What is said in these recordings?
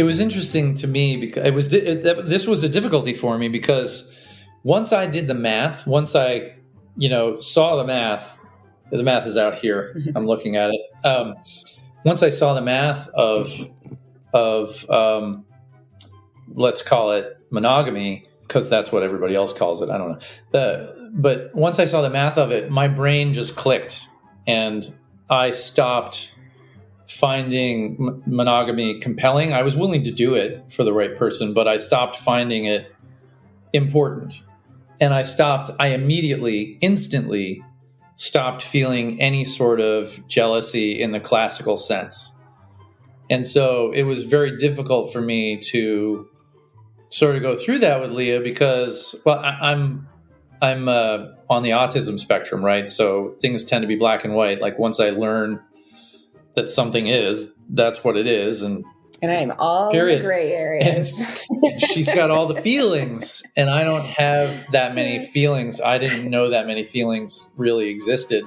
it was interesting to me because this was a difficulty for me because once I did the math, once I, saw the math is out here. I'm looking at it. Once I saw the math of let's call it monogamy, because that's what everybody else calls it. I don't know. But once I saw the math of it, my brain just clicked, and I stopped finding monogamy compelling. I was willing to do it for the right person, but I stopped finding it important. And I immediately, instantly stopped feeling any sort of jealousy in the classical sense. And so it was very difficult for me to sort of go through that with Leah because, well, I'm on the autism spectrum, right? So things tend to be black and white. Like once I learn that something is, that's what it is. And I'm all in the gray areas. And she's got all the feelings, and I don't have that many feelings. I didn't know that many feelings really existed.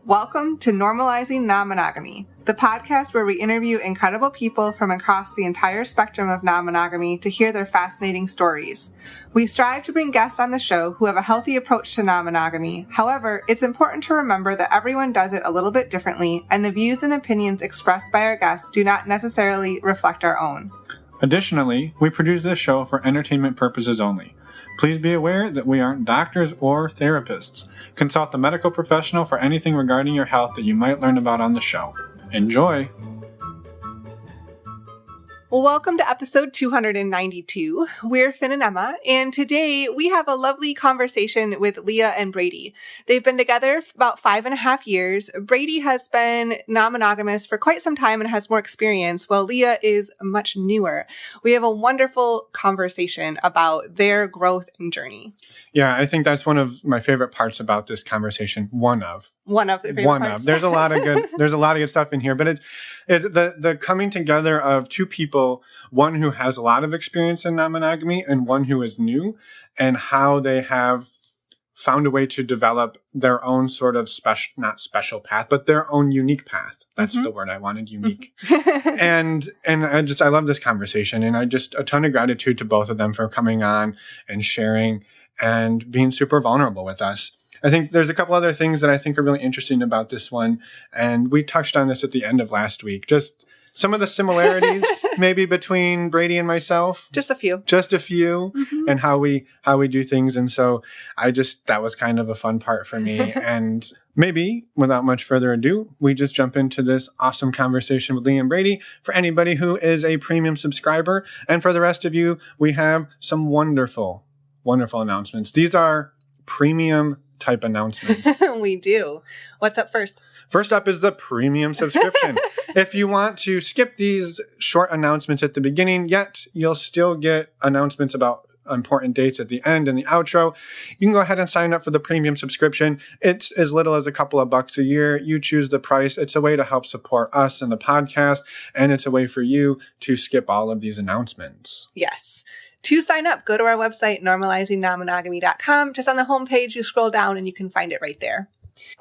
Welcome to Normalizing Non-Monogamy, the podcast where we interview incredible people from across the entire spectrum of non-monogamy to hear their fascinating stories. We strive to bring guests on the show who have a healthy approach to non-monogamy. However, it's important to remember that everyone does it a little bit differently, and the views and opinions expressed by our guests do not necessarily reflect our own. Additionally, we produce this show for entertainment purposes only. Please be aware that we aren't doctors or therapists. Consult a medical professional for anything regarding your health that you might learn about on the show. Enjoy! Well, welcome to episode 292. We're Finn and Emma, and today we have a lovely conversation with Leah and Brady. They've been together for about 5.5 years. Brady has been non-monogamous for quite some time and has more experience, while Leah is much newer. We have a wonderful conversation about their growth and journey. Yeah, I think that's one of my favorite parts about this conversation. One of the favorite parts. There's a lot of good stuff in here, but the coming together of two people, one who has a lot of experience in non-monogamy and one who is new, and how they have found a way to develop their own sort of not special path, but their own unique path. That's the word I wanted, unique. and I love this conversation, and I just a ton of gratitude to both of them for coming on and sharing and being super vulnerable with us. I think there's a couple other things that I think are really interesting about this one. And we touched on this at the end of last week. Just some of the similarities maybe between Brady and myself. Just a few. And how we do things. And so that was kind of a fun part for me. And maybe without much further ado, we just jump into this awesome conversation with Leah and Brady. For anybody who is a premium subscriber, and for the rest of you, we have some wonderful announcements. These are premium type announcements. We do. What's up first? First up is the premium subscription. If you want to skip these short announcements at the beginning, yet you'll still get announcements about important dates at the end and the outro, you can go ahead and sign up for the premium subscription. It's as little as a couple of bucks a year. You choose the price. It's a way to help support us and the podcast, and it's a way for you to skip all of these announcements. Yes. To sign up, go to our website, normalizingnonmonogamy.com. Just on the homepage, you scroll down and you can find it right there.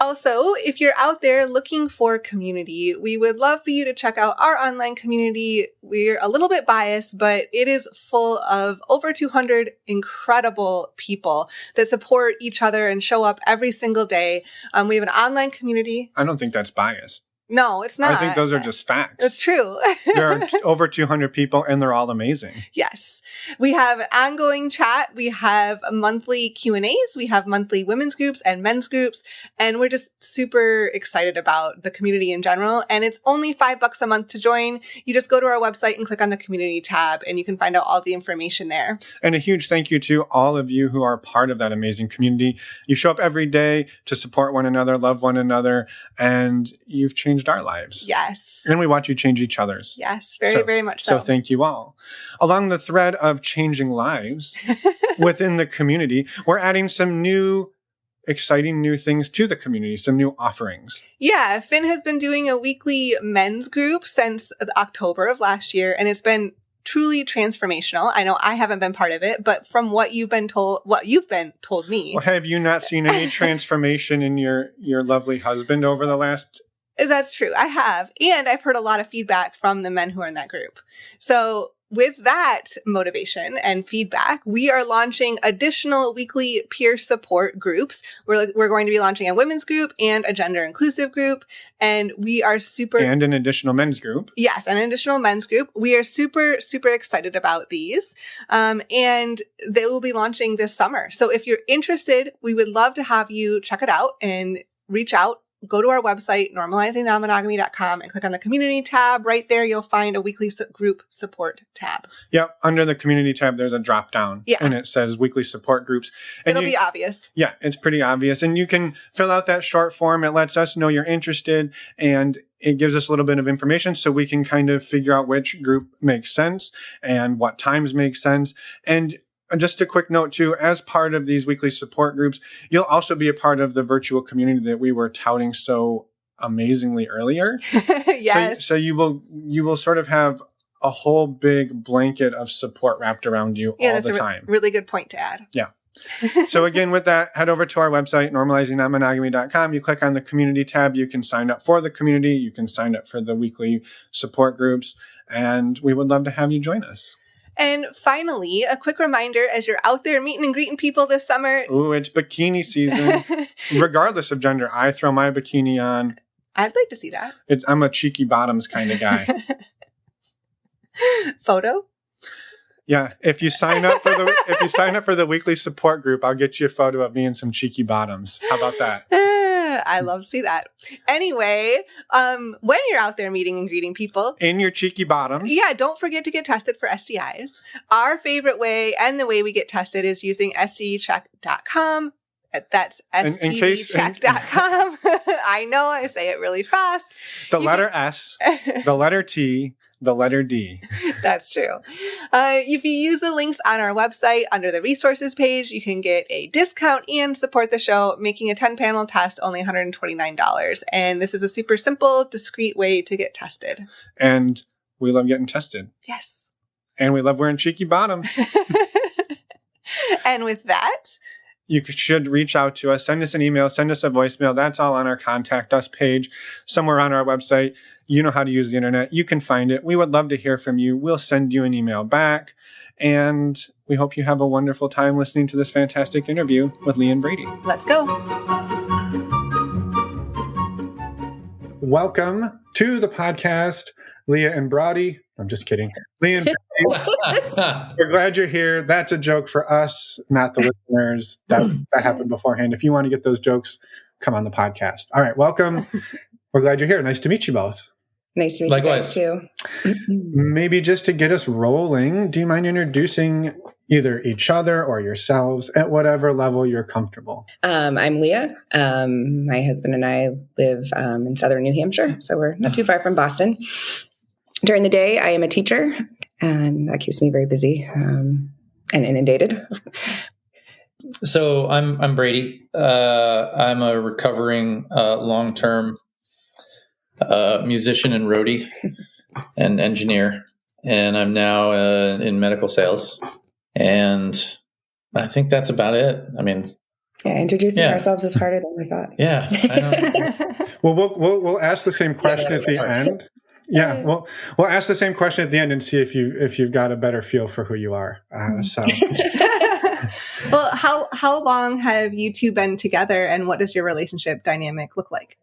Also, if you're out there looking for community, we would love for you to check out our online community. We're a little bit biased, but it is full of over 200 incredible people that support each other and show up every single day. We have an online community. I don't think that's biased. No, it's not. I think those are just facts. It's true. There are over 200 people, and they're all amazing. Yes. We have ongoing chat. We have monthly Q&As. We have monthly women's groups and men's groups. And we're just super excited about the community in general. And it's only $5 a month to join. You just go to our website and click on the community tab, and you can find out all the information there. And a huge thank you to all of you who are part of that amazing community. You show up every day to support one another, love one another, and you've changed our lives. Yes. And we watch you change each other's. Yes, very much so. So thank you all. Along the thread of changing lives within the community, we're adding some new, exciting new things to the community, some new offerings. Yeah, Finn has been doing a weekly men's group since October of last year, and it's been truly transformational. I know I haven't been part of it, but from what you've been told me. Well, have you not seen any transformation in your lovely husband over the last? That's true. I have. And I've heard a lot of feedback from the men who are in that group. So with that motivation and feedback, we are launching additional weekly peer support groups. We're going to be launching a women's group and a gender inclusive group. And we are And an additional men's group. Yes, an additional men's group. We are super, super excited about these. And they will be launching this summer. So if you're interested, we would love to have you check it out and reach out. Go to our website, normalizingnonmonogamy.com, and click on the community tab. Right there, you'll find a weekly group support tab. Yep. Under the community tab, there's a drop down. Yeah. And it says weekly support groups. And it'll be obvious. Yeah, it's pretty obvious. And you can fill out that short form. It lets us know you're interested, and it gives us a little bit of information so we can kind of figure out which group makes sense and what times make sense. And just a quick note too, as part of these weekly support groups, you'll also be a part of the virtual community that we were touting so amazingly earlier. Yes. So you will sort of have a whole big blanket of support wrapped around you all the time. Really good point to add. Yeah. So again, with that, head over to our website, normalizingnonmonogamy.com. You click on the community tab. You can sign up for the community. You can sign up for the weekly support groups. And we would love to have you join us. And finally, a quick reminder, as you're out there meeting and greeting people this summer. Ooh, it's bikini season. Regardless of gender, I throw my bikini on. I'd like to see that. I'm a cheeky bottoms kind of guy. Photo? Yeah. If you sign up for the weekly support group, I'll get you a photo of me in some cheeky bottoms. How about that? I love to see that. Anyway, when you're out there meeting and greeting people. In your cheeky bottoms. Yeah, don't forget to get tested for STIs. Our favorite way and the way we get tested is using STDcheck.com. That's STDcheck.com. I know, I say it really fast. The letter S, the letter T, the letter D. That's true. If you use the links on our website under the resources page, you can get a discount and support the show, making a 10-panel test only $129. And this is a super simple, discreet way to get tested. And we love getting tested. Yes. And we love wearing cheeky bottoms. And with that, you should reach out to us, send us an email, send us a voicemail. That's all on our Contact Us page, somewhere on our website. You know how to use the internet. You can find it. We would love to hear from you. We'll send you an email back. And we hope you have a wonderful time listening to this fantastic interview with Leah and Brady. Let's go. Welcome to the podcast, Leah and Brady. I'm just kidding. Leah and Brady. We're glad you're here. That's a joke for us, not the listeners. That happened beforehand. If you want to get those jokes, come on the podcast. All right, welcome. We're glad you're here. Nice to meet you both. Nice to meet you guys too. Maybe just to get us rolling, do you mind introducing either each other or yourselves at whatever level you're comfortable? I'm Leah. My husband and I live in southern New Hampshire, so we're not too far from Boston. During the day, I am a teacher, and that keeps me very busy and inundated. So I'm Brady. I'm a recovering long-term musician and roadie and engineer, and I'm now in medical sales. And I think that's about it. I mean, introducing ourselves is harder than we thought. Yeah. I know. Well, we'll ask the same question at the end. Yeah, well, we'll ask the same question at the end and see if you've got a better feel for who you are. Well, how long have you two been together, and what does your relationship dynamic look like?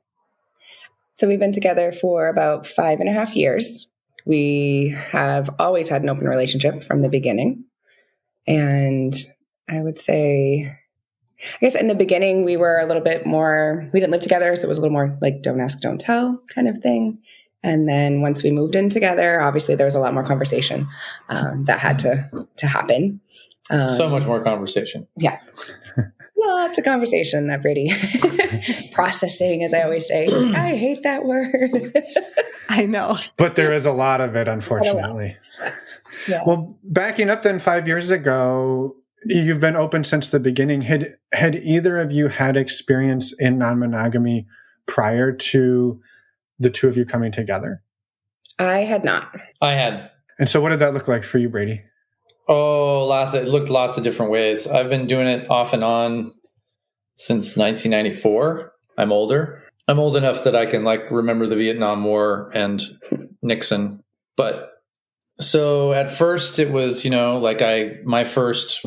So we've been together for about 5.5 years. We have always had an open relationship from the beginning, and I would say, I guess in the beginning we were a little bit more. We didn't live together, so it was a little more like don't ask, don't tell kind of thing. And then once we moved in together, obviously there was a lot more conversation that had to happen. So much more conversation. Yeah. Lots of conversation that Brady processing, as I always say. I hate that word. I know. But there is a lot of it, unfortunately. Yeah. Well, backing up then 5 years ago, you've been open since the beginning. Had either of you had experience in non-monogamy prior to the two of you coming together? I had not. I had. And so what did that look like for you, Brady? Oh, it looked lots of different ways. I've been doing it off and on since 1994. I'm older. I'm old enough that I can remember the Vietnam War and Nixon. But So at first it was, like my first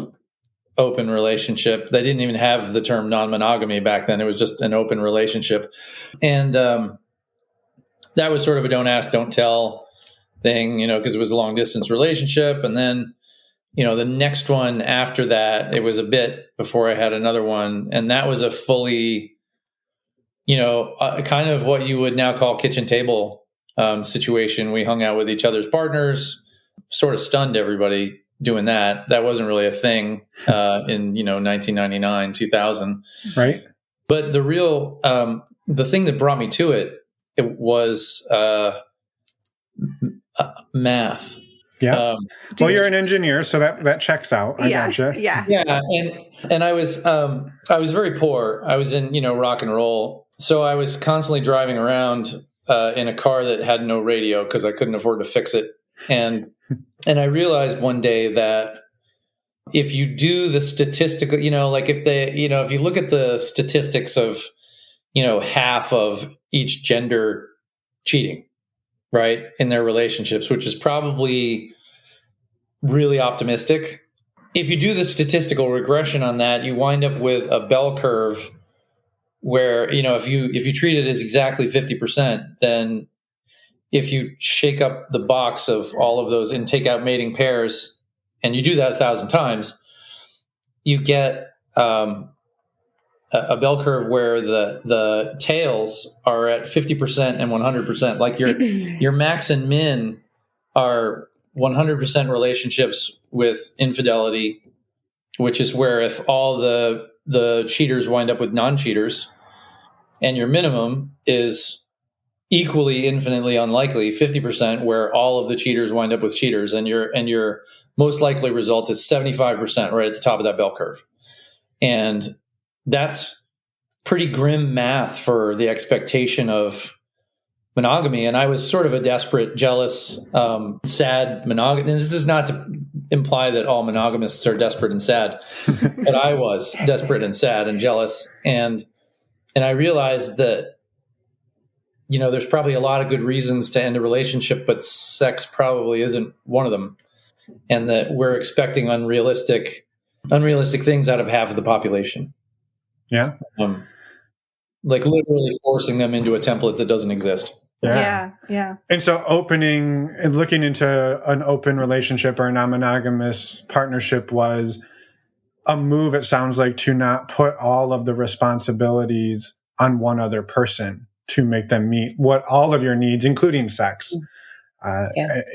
open relationship. They didn't even have the term non-monogamy back then. It was just an open relationship. And that was sort of a don't ask, don't tell thing, because it was a long distance relationship. And then, the next one after that, it was a bit before I had another one. And that was a fully, kind of what you would now call kitchen table situation. We hung out with each other's partners, sort of stunned everybody doing that. That wasn't really a thing in 1999, 2000, right? But the real the thing that brought me to it was math. Yeah. Well, you're an engineer, so that checks out. I gotcha. Yeah. And I was very poor. I was in rock and roll, so I was constantly driving around in a car that had no radio because I couldn't afford to fix it. And I realized one day that if you do the statistical, if you look at the statistics of, half of each gender cheating, right, in their relationships, which is probably really optimistic. If you do the statistical regression on that, you wind up with a bell curve where, if you treat it as exactly 50%, then if you shake up the box of all of those and take out mating pairs, and you do that 1,000 times, you get a bell curve where the tails are at 50% and 100%. Like your max and min are 100% relationships with infidelity, which is where if all the cheaters wind up with non-cheaters, and your minimum is equally infinitely unlikely, 50%, where all of the cheaters wind up with cheaters, and your most likely result is 75% right at the top of that bell curve. And that's pretty grim math for the expectation of monogamy. And I was sort of a desperate, jealous, sad monogamist. And this is not to imply that all monogamists are desperate and sad, but I was desperate and sad and jealous. And I realized that, there's probably a lot of good reasons to end a relationship, but sex probably isn't one of them. And that we're expecting unrealistic things out of half of the population. Yeah. Like literally forcing them into a template that doesn't exist. Yeah. And so opening and looking into an open relationship or a non-monogamous partnership was a move, it sounds like, to not put all of the responsibilities on one other person to make them meet all of your needs, including sex,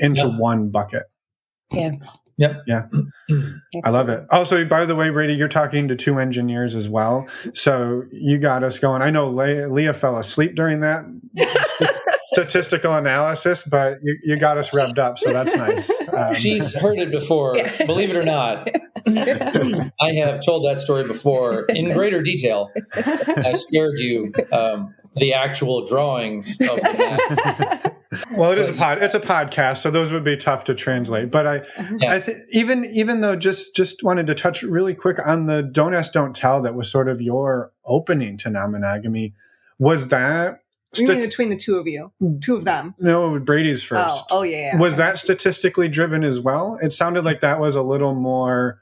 into one bucket. Yeah. Yep. Yeah. I love it. Also, by the way, Brady, you're talking to two engineers as well. So you got us going. I know Leah fell asleep during that statistical analysis, but you got us revved up. So that's nice. She's heard it before. Believe it or not. I have told that story before in greater detail. I spared you the actual drawings of the map. Well, it's a podcast, so those would be tough to translate. But I think even though just wanted to touch really quick on the don't ask, don't tell that was sort of your opening to non-monogamy. Was that you mean between the two of them? No, Brady's first. Oh yeah. Was that statistically driven as well? It sounded like that was a little more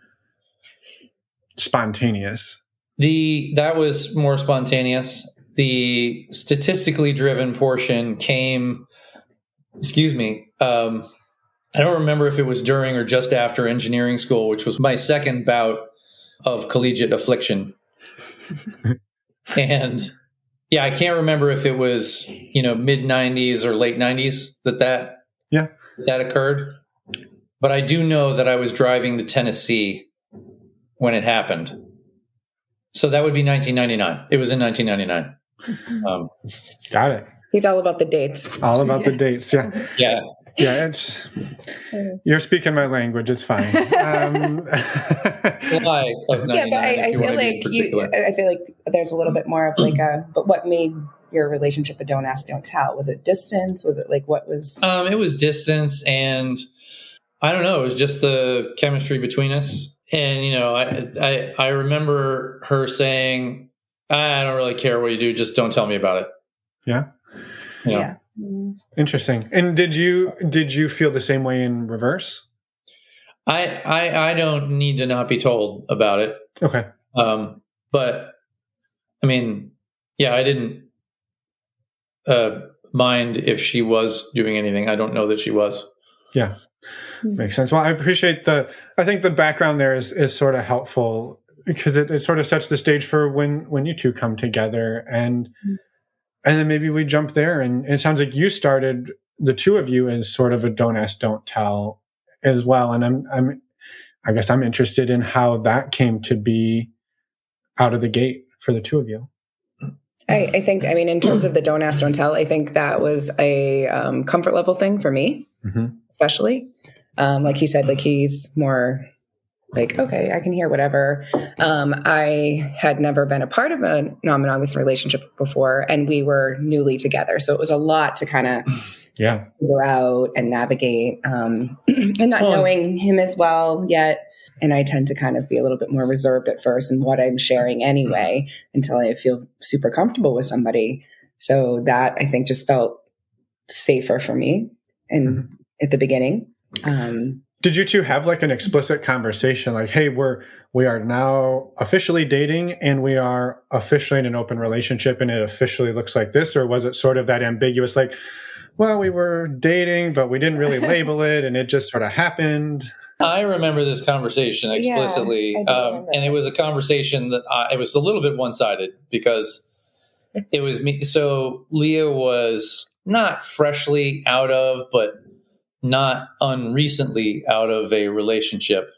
spontaneous. That was more spontaneous. The statistically driven portion came. I don't remember if it was during or just after engineering school, which was my second bout of collegiate affliction. And I can't remember if it was, mid 90s or late 90s that occurred. But I do know that I was driving to Tennessee when it happened. So that would be 1999. It was in 1999. Got it. He's all about the dates. All about the dates. Yeah. Yeah. Yeah. You're speaking my language. It's fine. July of 99, but I feel like there's a little bit more of but what made your relationship a don't ask, don't tell? Was it distance? Was it what was? It was distance, and I don't know. It was just the chemistry between us. And, I remember her saying, I don't really care what you do. Just don't tell me about it. Yeah. Interesting. And did you feel the same way in reverse? I don't need to not be told about it. Okay. But I mean, yeah, I didn't mind if she was doing anything. I don't know that she was. Yeah. Makes sense. Well, I appreciate I think the background there is sort of helpful because it sort of sets the stage for when you two come together and then maybe we jump there. And it sounds like you started the two of you as sort of a don't ask, don't tell as well. And I guess I'm interested in how that came to be out of the gate for the two of you. I think, in terms of the don't ask, don't tell, I think that was a comfort level thing for me, especially. Like he said, like he's more like, okay, I can hear whatever. I had never been a part of a non-monogamous relationship before, and we were newly together. So it was a lot to kind of figure out and navigate, and not knowing him as well yet. And I tend to kind of be a little bit more reserved at first in what I'm sharing anyway, until I feel super comfortable with somebody. So that I think just felt safer for me at the beginning. Did you two have like an explicit conversation? Like, hey, we are now officially dating and we are officially in an open relationship and it officially looks like this? Or was it sort of that ambiguous, like, well, we were dating, but we didn't really label it and it just sort of happened? I remember this conversation explicitly, and it was a conversation that it was a little bit one-sided because it was me. So Leah was not freshly out of, but not unrecently out of a relationship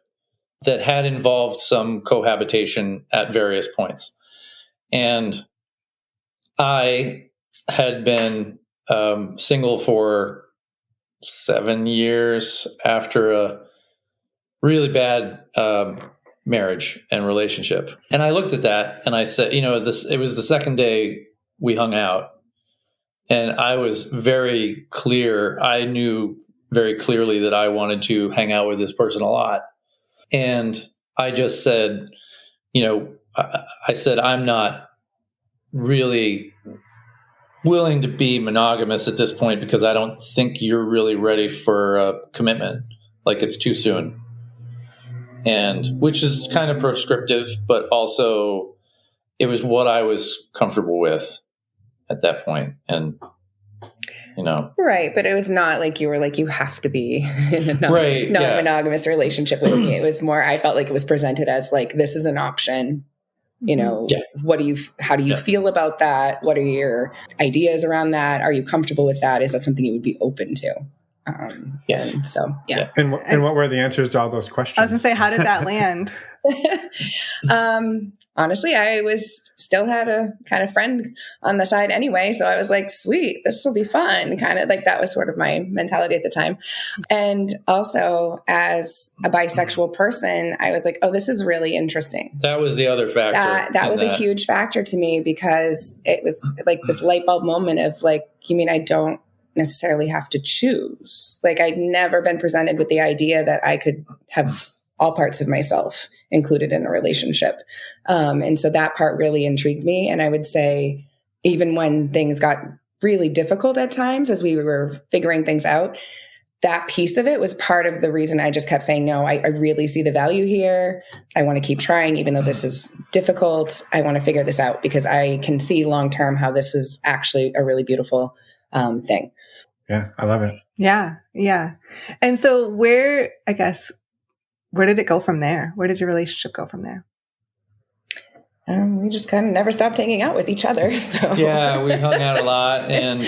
that had involved some cohabitation at various points. And I had been single for 7 years after a really bad marriage and relationship. And I looked at that and I said, it was the second day we hung out. And I was very clear. I knew very clearly that I wanted to hang out with this person a lot. And I just said, I said, I'm not really willing to be monogamous at this point because I don't think you're really ready for a commitment. Like it's too soon. And which is kind of prescriptive, but also it was what I was comfortable with at that point. And, Right. But it was not like you were like, you have to be in a non-monogamous relationship with me. It was more, I felt like it was presented as like, this is an option. How do you feel about that? What are your ideas around that? Are you comfortable with that? Is that something you would be open to? Yes. And so, yeah. And what were the answers to all those questions? I was going to say, how did that land? Honestly, I still had a kind of friend on the side anyway. So I was like, sweet, this will be fun. Kind of like that was sort of my mentality at the time. And also as a bisexual person, I was like, oh, this is really interesting. That was the other factor. That was a huge factor to me because it was like this light bulb moment of like, you mean I don't necessarily have to choose? Like I'd never been presented with the idea that I could have all parts of myself included in a relationship. And so that part really intrigued me. And I would say, even when things got really difficult at times, as we were figuring things out, that piece of it was part of the reason I just kept saying, no, I really see the value here. I want to keep trying, even though this is difficult. I want to figure this out because I can see long-term how this is actually a really beautiful thing. Yeah, I love it. Yeah. Yeah. And so where did it go from there? Where did your relationship go from there? We just kind of never stopped hanging out with each other. So yeah, we hung out a lot, and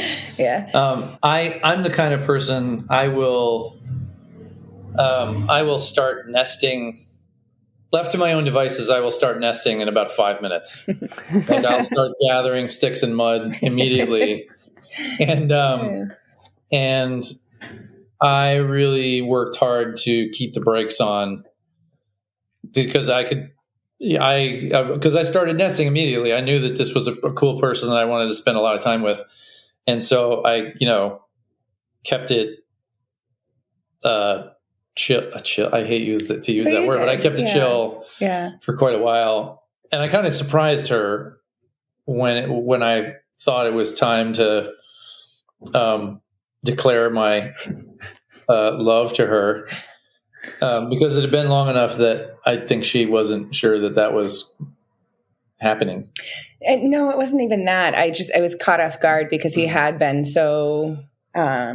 I'm the kind of person I will start nesting. Left to my own devices, I will start nesting in about 5 minutes. Like I'll start gathering sticks and mud immediately, and I really worked hard to keep the brakes on because because I started nesting immediately. I knew that this was a cool person that I wanted to spend a lot of time with. And so I, kept it, chill. I hate to use that word, but I kept it chill for quite a while. And I kind of surprised her when I thought it was time to declare my love to her because it had been long enough that I think she wasn't sure that was happening. No, it wasn't even that. I was caught off guard because he had been so, I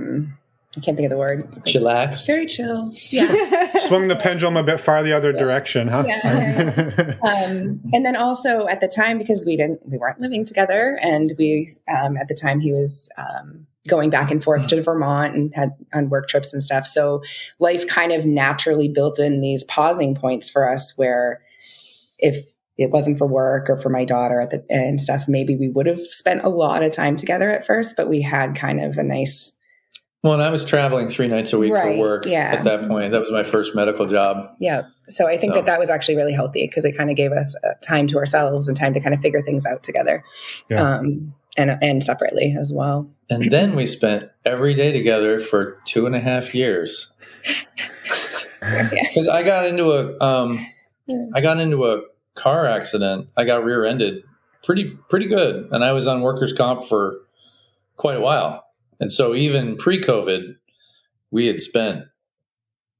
can't think of the word. Chillaxed. Very chill. Yeah. Swung the pendulum a bit far the other direction, huh? Yeah. And then also at the time, because we weren't living together, and at the time he was going back and forth to Vermont and had on work trips and stuff. So life kind of naturally built in these pausing points for us where if it wasn't for work or for my daughter and stuff, maybe we would have spent a lot of time together at first, but we had kind of a nice... Well, and I was traveling 3 nights a week for work at that point. That was my first medical job. Yeah. So I think that was actually really healthy because it kind of gave us time to ourselves and time to kind of figure things out together and separately as well. And then we spent every day together for 2.5 years. Because I got into a car accident. I got rear-ended pretty good. And I was on workers' comp for quite a while. And so even pre-COVID, we had spent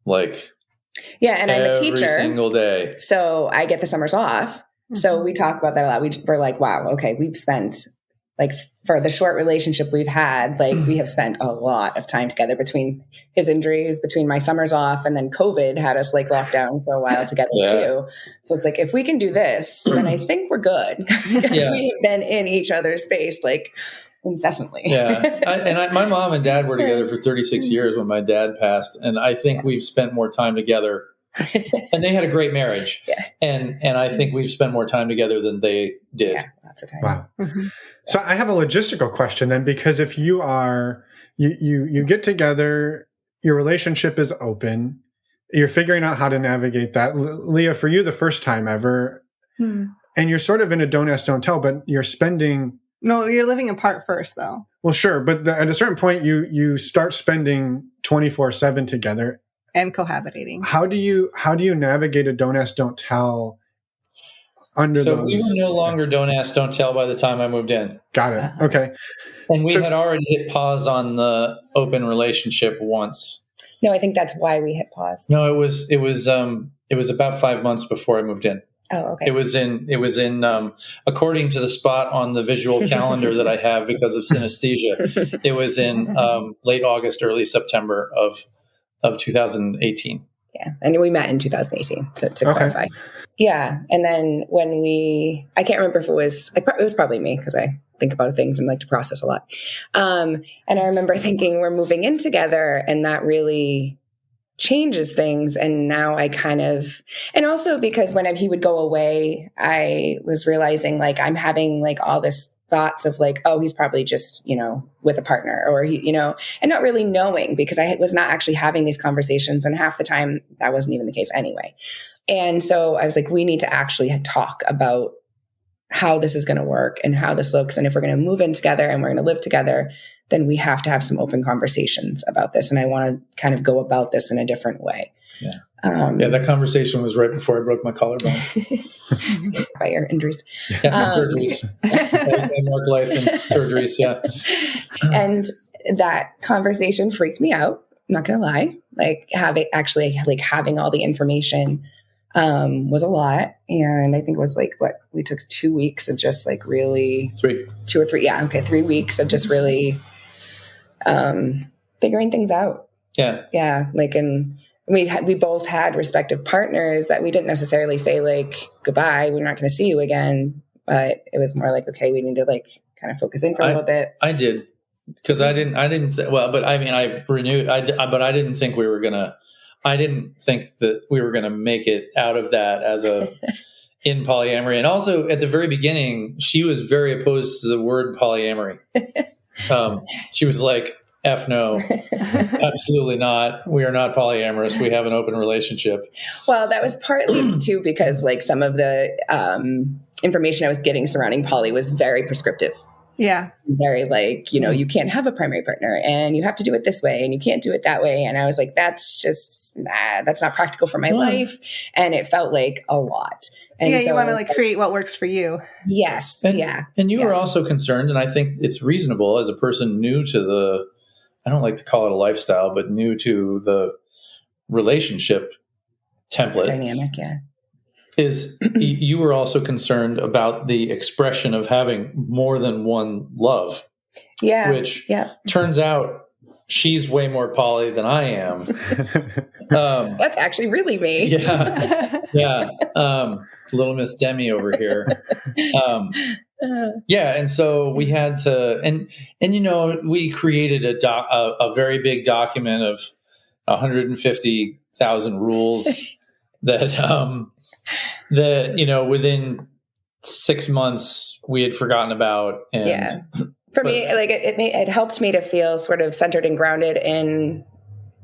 and I'm a teacher every single day. So I get the summers off. Mm-hmm. So we talk about that a lot. We're like, wow, okay, we've spent for the short relationship we've had, we have spent a lot of time together between his injuries, between my summers off, and then COVID had us locked down for a while together too. So it's if we can do this, then I think we're good. We have been in each other's space incessantly. My mom and dad were together for 36 years when my dad passed. And I think we've spent more time together and they had a great marriage. Yeah. And I think we've spent more time together than they did. Yeah, lots of time. Wow. Mm-hmm. So I have a logistical question then, because if you are, you get together, your relationship is open, you're figuring out how to navigate that. Leah, for you, the first time ever, and you're sort of in a don't ask, don't tell, but you're spending... No, you're living apart first, though. Well, sure. But at a certain point, you start spending 24/7 together. And cohabitating. How do you navigate a don't ask, don't tell under those? So we were no longer don't ask, don't tell by the time I moved in. Got it. Okay. And we had already hit pause on the open relationship once. No, I think that's why we hit pause. No, it was about 5 months before I moved in. Oh, okay. It was in according to the spot on the visual calendar that I have because of synesthesia. It was in late August, early September of 2018. Yeah. And we met in 2018 to clarify. Yeah. And then I can't remember if it was probably me because I think about things and like to process a lot. And I remember thinking we're moving in together, and that really changes things. And now I and also because when he would go away, I was realizing I'm having all this thoughts of oh, he's probably just, with a partner, or he, and not really knowing because I was not actually having these conversations. And half the time that wasn't even the case anyway. And so I was we need to actually talk about how this is going to work and how this looks. And if we're going to move in together and we're going to live together, then we have to have some open conversations about this. And I want to kind of go about this in a different way. Yeah. That conversation was right before I broke my collarbone. By your injuries. Yeah, surgeries. Mark life and surgeries, yeah. And that conversation freaked me out. I'm not going to lie. Having all the information was a lot. And I think it was we took 2 weeks of just really 3. 2 or 3. Yeah. Okay. 3 weeks of just really figuring things out. Yeah. Yeah. And we both had respective partners that we didn't necessarily say goodbye, we're not going to see you again. But it was more okay, we need to kind of focus in for a little bit. I did. Because I didn't but I mean, I renewed, but I didn't think I didn't think that we were going to make it out of that as in polyamory. And also at the very beginning, she was very opposed to the word polyamory. She was F no, absolutely not. We are not polyamorous. We have an open relationship. Well, that was partly too, because some of the information I was getting surrounding poly was very prescriptive. Yeah. Very you can't have a primary partner and you have to do it this way and you can't do it that way. And I was that's just, that's not practical for my life. And it felt a lot. And you want to create what works for you. Yes. And you were also concerned, and I think it's reasonable as a person new to I don't like to call it a lifestyle, but new to the relationship template. Dynamic, is you were also concerned about the expression of having more than one love. Yeah. Which turns out she's way more poly than I am. That's actually really me. Yeah. Little Miss Demi over here. And so we had to, and we created a very big document of 150,000 rules that within 6 months we had forgotten about. And for me, it helped me to feel sort of centered and grounded in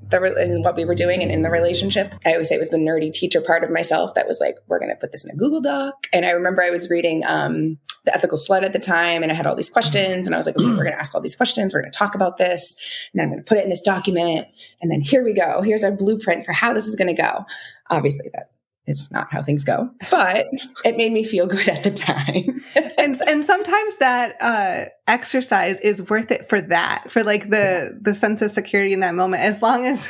what we were doing and in the relationship. I always say it was the nerdy teacher part of myself that was like, we're going to put this in a Google Doc. And I remember I was reading The Ethical Slut at the time, and I had all these questions, and I was like, okay, we're going to ask all these questions. We're going to talk about this, and then I'm going to put it in this document. And then here we go. Here's our blueprint for how this is going to go. Obviously that is not how things go, but it made me feel good at the time. and sometimes that exercise is worth it for the sense of security in that moment, as long as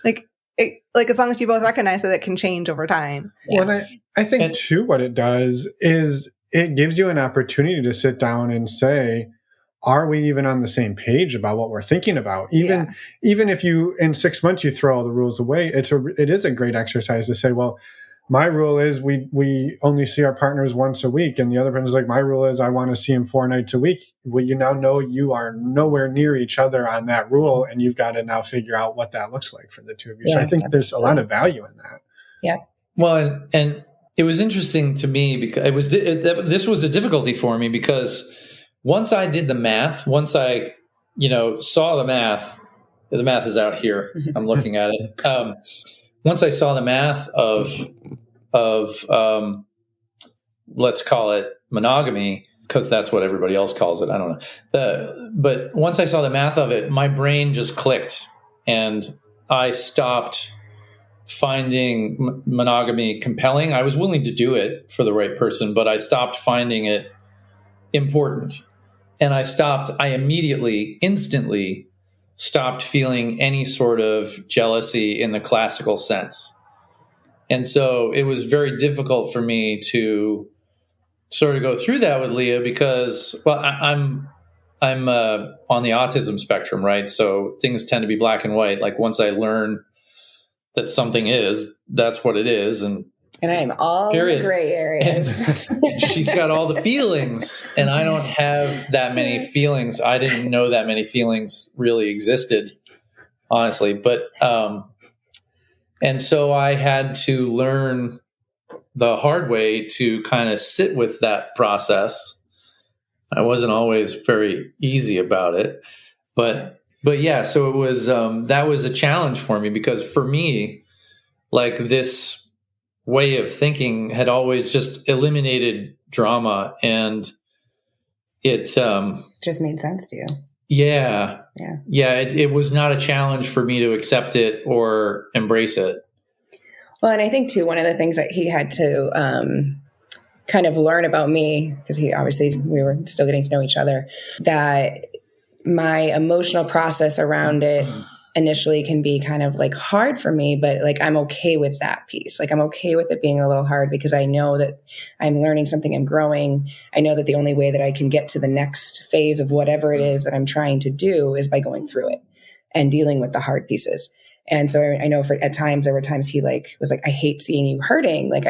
as long as you both recognize that it can change over time. Well, I think too, what it does is it gives you an opportunity to sit down and say, are we even on the same page about what we're thinking about? Even if you, in 6 months, you throw all the rules away, it is a great exercise to say, well, my rule is we only see our partners once a week. And the other person's like, my rule is I want to see him 4 nights a week. Well, you now know you are nowhere near each other on that rule. And you've got to now figure out what that looks like for the two of you. So I think there's a lot of value in that. Yeah. Well, and it was interesting to me because this was a difficulty for me because once I did the math, once I, saw the math is out here. I'm looking at it. Once I saw the math of let's call it monogamy, because that's what everybody else calls it. I don't know. But once I saw the math of it, my brain just clicked, and I stopped finding monogamy compelling. I was willing to do it for the right person, but I stopped finding it important. And I immediately, instantly stopped feeling any sort of jealousy in the classical sense. And so it was very difficult for me to sort of go through that with Leah because, well, I'm on the autism spectrum, right? So things tend to be black and white. Like once I learn that something is, that's what it is. And I'm all in the gray areas. And she's got all the feelings, and I don't have that many feelings. I didn't know that many feelings really existed, honestly. But, and so I had to learn the hard way to kind of sit with that process. I wasn't always very easy about it, but yeah, so it was, that was a challenge for me because for me, like this way of thinking had always just eliminated drama, and it just made sense to you. Yeah. It was not a challenge for me to accept it or embrace it. Well, and I think too, one of the things that he had to kind of learn about me, because we were still getting to know each other, that my emotional process around it initially can be kind of like hard for me, but like I'm okay with that piece. Like I'm okay with it being a little hard because I know that I'm learning something, I'm growing. I know that the only way that I can get to the next phase of whatever it is that I'm trying to do is by going through it and dealing with the hard pieces. And so I know there were times he was like, I hate seeing you hurting. Like,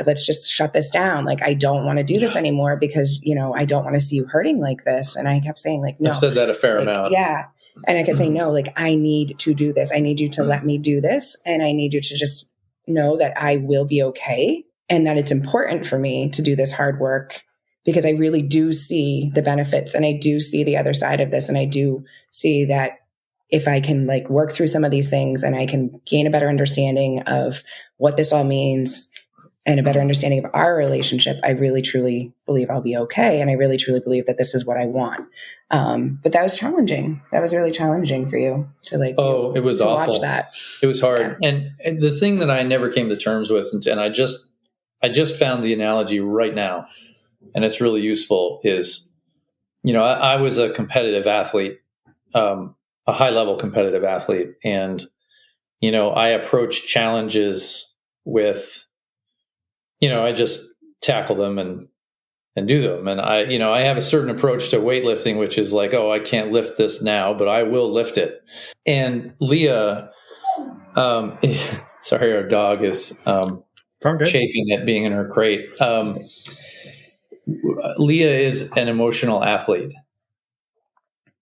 let's just shut this down. Like, I don't want to do this anymore because, I don't want to see you hurting like this. And I kept saying like, no. I've said that a fair amount. Yeah. And I kept saying, no, like, I need to do this. I need you to let me do this. And I need you to just know that I will be okay. And that it's important for me to do this hard work because I really do see the benefits and I do see the other side of this. And I do see that if I can like work through some of these things and I can gain a better understanding of what this all means and a better understanding of our relationship, I really, truly believe I'll be okay. And I really, truly believe that this is what I want. But that was challenging. That was really challenging for you to like, it was awful. Watch that. It was hard. Yeah. And the thing that I never came to terms with, and I I just found the analogy right now, and it's really useful, is, I was a competitive athlete, a high level competitive athlete. And, I approach challenges with, I just tackle them and do them. And I have a certain approach to weightlifting, which is like, oh, I can't lift this now, but I will lift it. And Leah, sorry, our dog is chafing at being in her crate. Leah is an emotional athlete,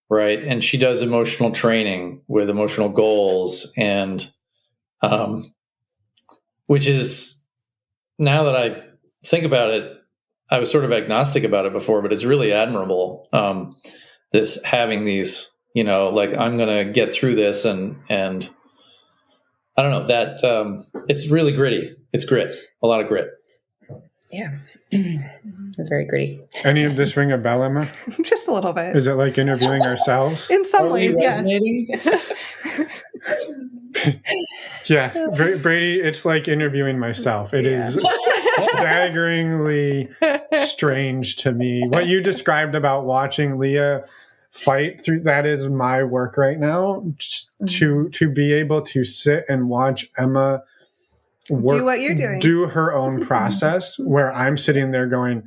right? And she does emotional training with emotional goals, and which is, now that I think about it, I was sort of agnostic about it before, but it's really admirable. This having these, like, I'm going to get through this, and I don't know, that it's really gritty. It's grit, a lot of grit. Yeah. It's very gritty. Any of this ring a bell, Emma? Just a little bit. Is it like interviewing ourselves? In some ways, yes. Yeah, Brady, it's like interviewing myself. It is staggeringly strange to me. What you described about watching Leah fight through, that is my work right now. Just to be able to sit and watch Emma do what you're doing, do her own process, where I'm sitting there going,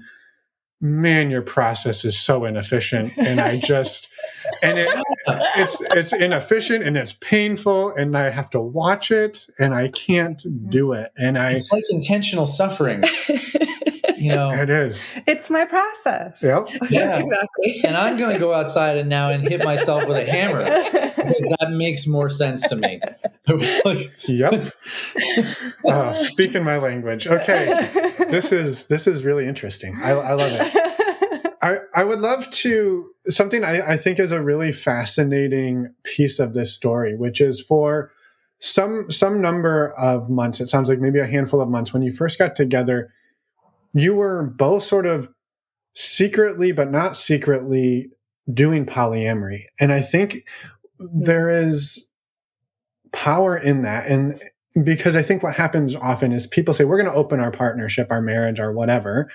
man, your process is so inefficient. And I just, and it's inefficient and it's painful, and I have to watch it and I can't do it. And it's like intentional suffering. It is. It's my process. Yep. Yeah, exactly. And I'm going to go outside and hit myself with a hammer, because that makes more sense to me. Yep. Speaking my language. Okay. This is really interesting. I love it. I would love to, something I think is a really fascinating piece of this story, which is for some number of months, it sounds like maybe a handful of months, when you first got together, you were both sort of secretly, but not secretly, doing polyamory. And I think there is power in that. And because I think what happens often is people say, we're going to open our partnership, our marriage, our whatever.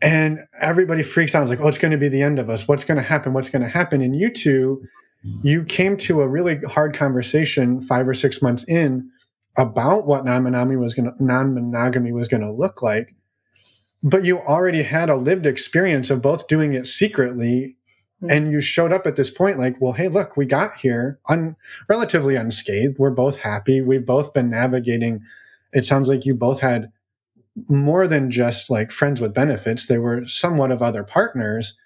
And everybody freaks out. It's like, oh, it's going to be the end of us. What's going to happen? What's going to happen? And you two, you came to a really hard conversation 5 or 6 months in about what non-monogamy was going to look like. But you already had a lived experience of both doing it secretly. And you showed up at this point like, well, hey, look, we got here relatively unscathed. We're both happy. We've both been navigating. It sounds like you both had more than just like friends with benefits. They were somewhat of other partners.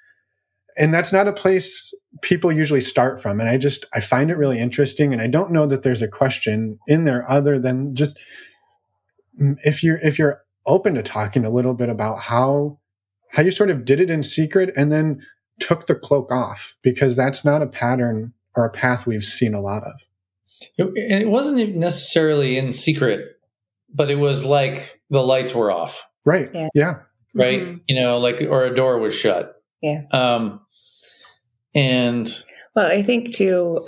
And that's not a place people usually start from. And I find it really interesting. And I don't know that there's a question in there other than just if you're open to talking a little bit about how you sort of did it in secret and then took the cloak off, because that's not a pattern or a path we've seen a lot of. And it wasn't necessarily in secret, but it was like the lights were off. Right. Yeah. Right. Mm-hmm. Or a door was shut. Yeah. And well, I think too,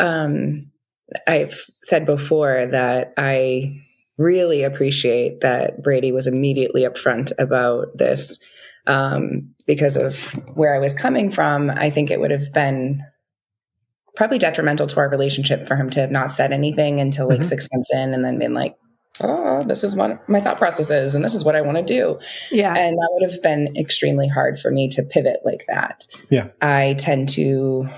I've said before that I really appreciate that Brady was immediately upfront about this, because of where I was coming from. I think it would have been probably detrimental to our relationship for him to have not said anything until like 6 months in, and then been like, oh, this is what my thought process is, and this is what I want to do. Yeah. And that would have been extremely hard for me to pivot like that. Yeah. I tend to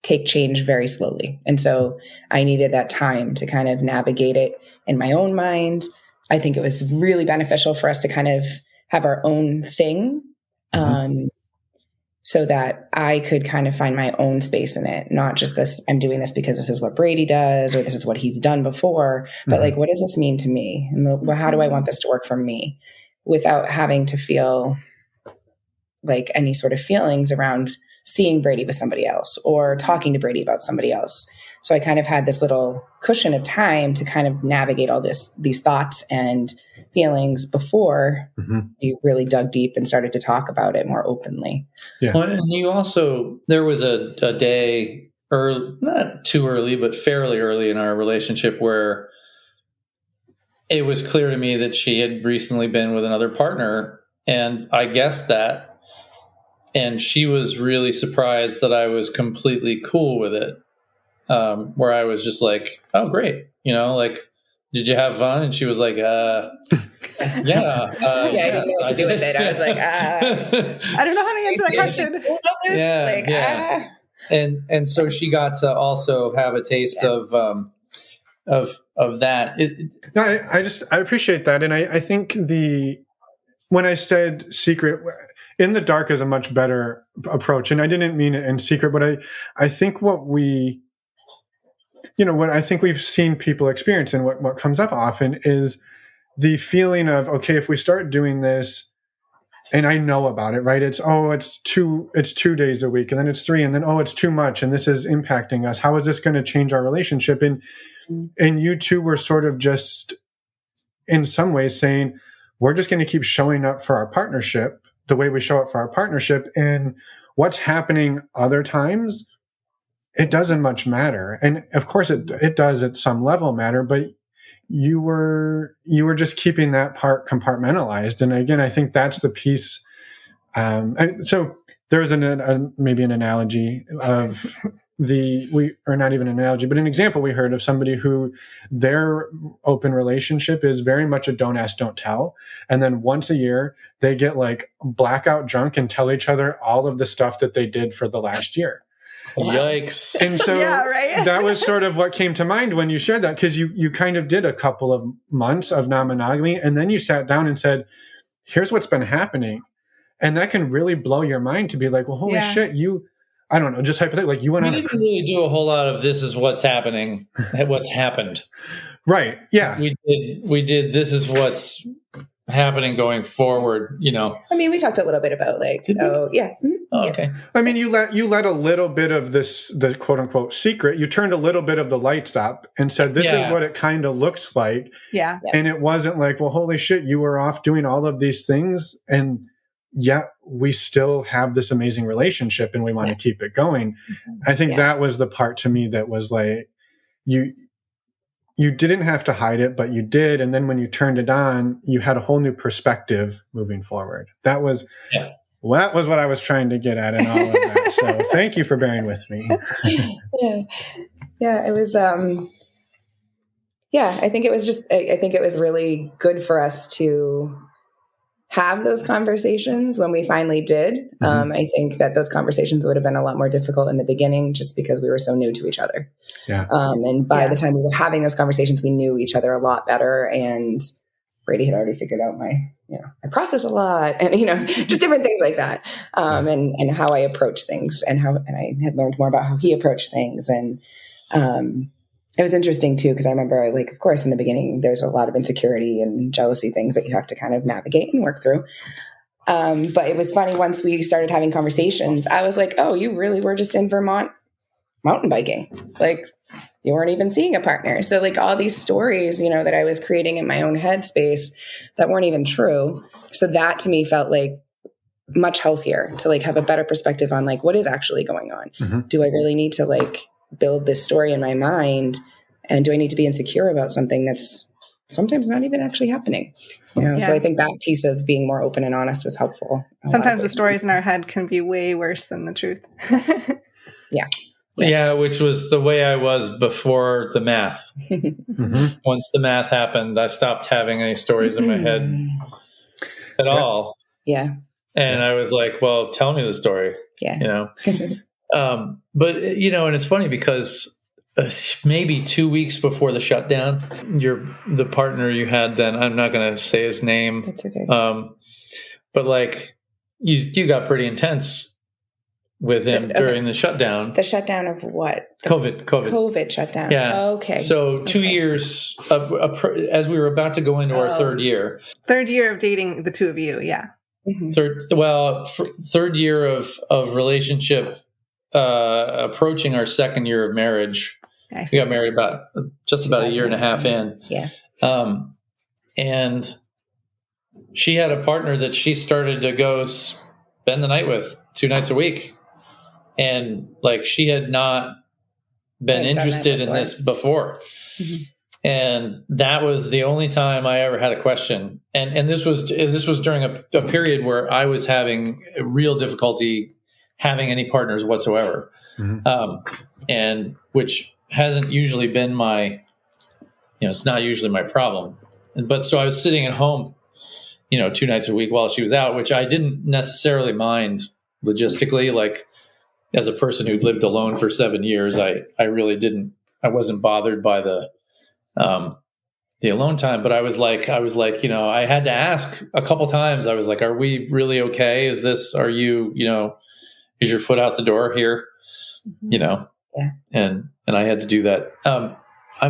take change very slowly. And so I needed that time to kind of navigate it in my own mind. I think it was really beneficial for us to kind of have our own thing, so that I could kind of find my own space in it. Not just this, I'm doing this because this is what Brady does, or this is what he's done before, but like, what does this mean to me? And how do I want this to work for me without having to feel like any sort of feelings around seeing Brady with somebody else or talking to Brady about somebody else. So I kind of had this little cushion of time to kind of navigate all these thoughts and feelings before you really dug deep and started to talk about it more openly. Yeah. Well, and you also, there was a day early, not too early, but fairly early in our relationship where it was clear to me that she had recently been with another partner, and I guessed that. And she was really surprised that I was completely cool with it. Where I was just like, oh, great. Like, did you have fun? And she was like, yeah. I didn't know what to do with it. I was like, I don't know how to answer that question. Yeah. And so she got to also have a taste of that. I appreciate that. And I think when I said secret, in the dark is a much better approach. And I didn't mean it in secret, but I think what I think we've seen people experience and what comes up often is the feeling of, okay, if we start doing this, and I know about it, right? It's 2 days a week, and then it's 3, and then, it's too much, and this is impacting us. How is this going to change our relationship? And you two were sort of just, in some ways, saying, we're just going to keep showing up for our partnership the way we show up for our partnership, and what's happening other times, it doesn't much matter. And of course it does at some level matter, but you were just keeping that part compartmentalized. And again, I think that's the piece. So there's maybe an analogy of or not even an analogy, but an example we heard of somebody who their open relationship is very much a don't ask, don't tell. And then once a year they get like blackout drunk and tell each other all of the stuff that they did for the last year. Wow. Yikes. And so that was sort of what came to mind when you shared that, because you kind of did a couple of months of non-monogamy, and then you sat down and said, here's what's been happening. And that can really blow your mind to be like, well, holy shit, I don't know, just hypothetically, like you went on. We didn't really do a whole lot of this is what's happening, what's happened. Right. Yeah. We did this is what's happening going forward, I mean, we talked a little bit about okay. I mean, you let a little bit of the quote unquote secret, you turned a little bit of the lights up and said, this is what it kind of looks like. Yeah. And it wasn't like, well, holy shit, you were off doing all of these things, and yet we still have this amazing relationship and we want to keep it going. I think that was the part to me that was like, you didn't have to hide it, but you did. And then when you turned it on, you had a whole new perspective moving forward. That was what I was trying to get at in all of that. So thank you for bearing with me. Yeah, it was, I think it was I think it was really good for us to have those conversations when we finally did. I think that those conversations would have been a lot more difficult in the beginning just because we were so new to each other. Yeah. And by the time we were having those conversations, we knew each other a lot better, and Brady had already figured out I process a lot, and, just different things like that. And how I approach things, and I had learned more about how he approached things. And, it was interesting too, because I remember, of course, in the beginning, there's a lot of insecurity and jealousy things that you have to kind of navigate and work through. But it was funny, once we started having conversations, I was like, oh, you really were just in Vermont mountain biking. You weren't even seeing a partner. So all these stories, that I was creating in my own headspace that weren't even true. So that to me felt like much healthier to have a better perspective on what is actually going on. Mm-hmm. Do I really need to build this story in my mind, and do I need to be insecure about something that's sometimes not even actually happening? So I think that piece of being more open and honest was helpful. Sometimes the stories in our head can be way worse than the truth. Yeah, which was the way I was before the math. Mm-hmm. Once the math happened, I stopped having any stories in my head at all. Yeah. And I was like, well, tell me the story. Yeah. But, and it's funny because maybe 2 weeks before the shutdown, the partner you had then, I'm not going to say his name. That's okay. But you got pretty intense with him during the shutdown. The shutdown of what? COVID shutdown. Yeah. Oh, okay. So 2 years as we were about to go into our third year. Third year of dating the two of you. Yeah. Mm-hmm. Third year of relationship, approaching our second year of marriage. We got married about a year and a half in. Yeah. And she had a partner that she started to go spend the night with 2 nights a week. And she had not been interested in this before. Mm-hmm. And that was the only time I ever had a question. And this was during a period where I was having real difficulty having any partners whatsoever. And which hasn't usually been it's not usually my problem. But so I was sitting at home, 2 nights a week while she was out, which I didn't necessarily mind logistically. Like, as a person who'd lived alone for 7 years, I wasn't bothered by the alone time. But I was like, I had to ask a couple times. I was like, are we really okay? Is your foot out the door here? Yeah. And I had to do that. I'm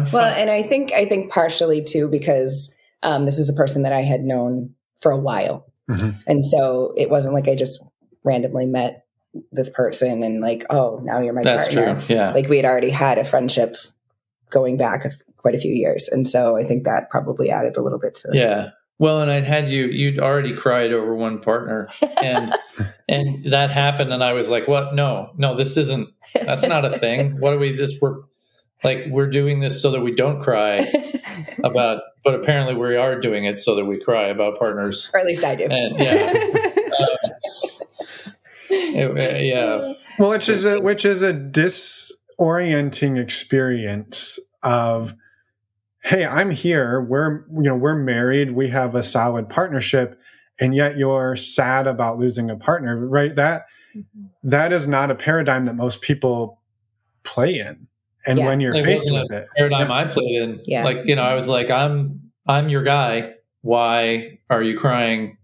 fine. Well, and I think partially too, because this is a person that I had known for a while. And so it wasn't like I just randomly met this person and like, oh, now you're my That's partner. True. Yeah. Like we had already had a friendship going back quite a few years. And so I think that probably added a little bit to it. Yeah. Well, and I'd had you'd already cried over one partner and that happened. And I was like, what? No, that's not a thing. We're doing this so that we don't cry but apparently we are doing it so that we cry about partners. Or at least I do. And, yeah. Well, which is a disorienting experience of, hey, I'm here. We're married. We have a solid partnership, and yet you're sad about losing a partner, right? That is not a paradigm that most people play in. And when you're faced with it, paradigm I played in, I was like, I'm your guy. Why are you crying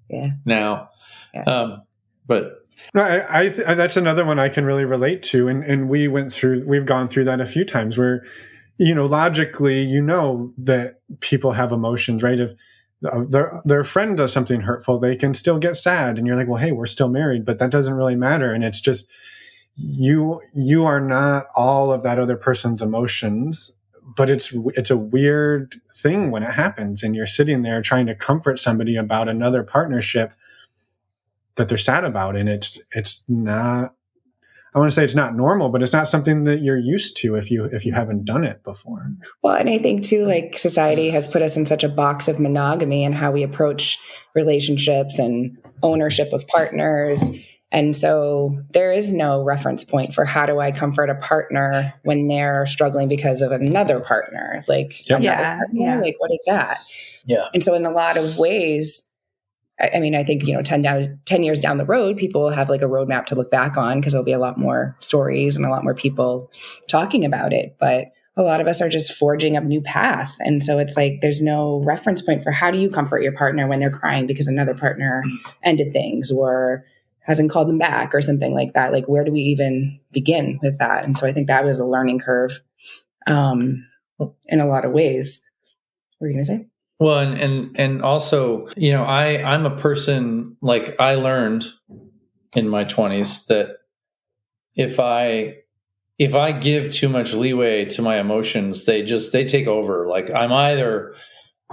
now? Yeah. But no, I that's another one I can really relate to. And we've gone through that a few times where, logically, that people have emotions, right? If their friend does something hurtful, they can still get sad. And you're like, well, hey, we're still married, but that doesn't really matter. And it's just, you are not all of that other person's emotions, but it's a weird thing when it happens and you're sitting there trying to comfort somebody about another partnership that they're sad about. And it's not, I want to say it's not normal, but it's not something that you're used to if you haven't done it before. Well, and I think too, like society has put us in such a box of monogamy and how we approach relationships and ownership of partners. And so there is no reference point for how do I comfort a partner when they're struggling because of another partner? Like, Partner? Like, what is that? Yeah. And so in a lot of ways, I think, 10 years down the road, people will have like a roadmap to look back on because there'll be a lot more stories and a lot more people talking about it. But a lot of us are just forging a new path. And so it's like, there's no reference point for how do you comfort your partner when they're crying because another partner ended things or hasn't called them back or something like that. Like, where do we even begin with that? And so I think that was a learning curve in a lot of ways. What were you going to say? Well, and also, I'm a person, like, I learned in my 20s that if I give too much leeway to my emotions, they take over. Like, I'm either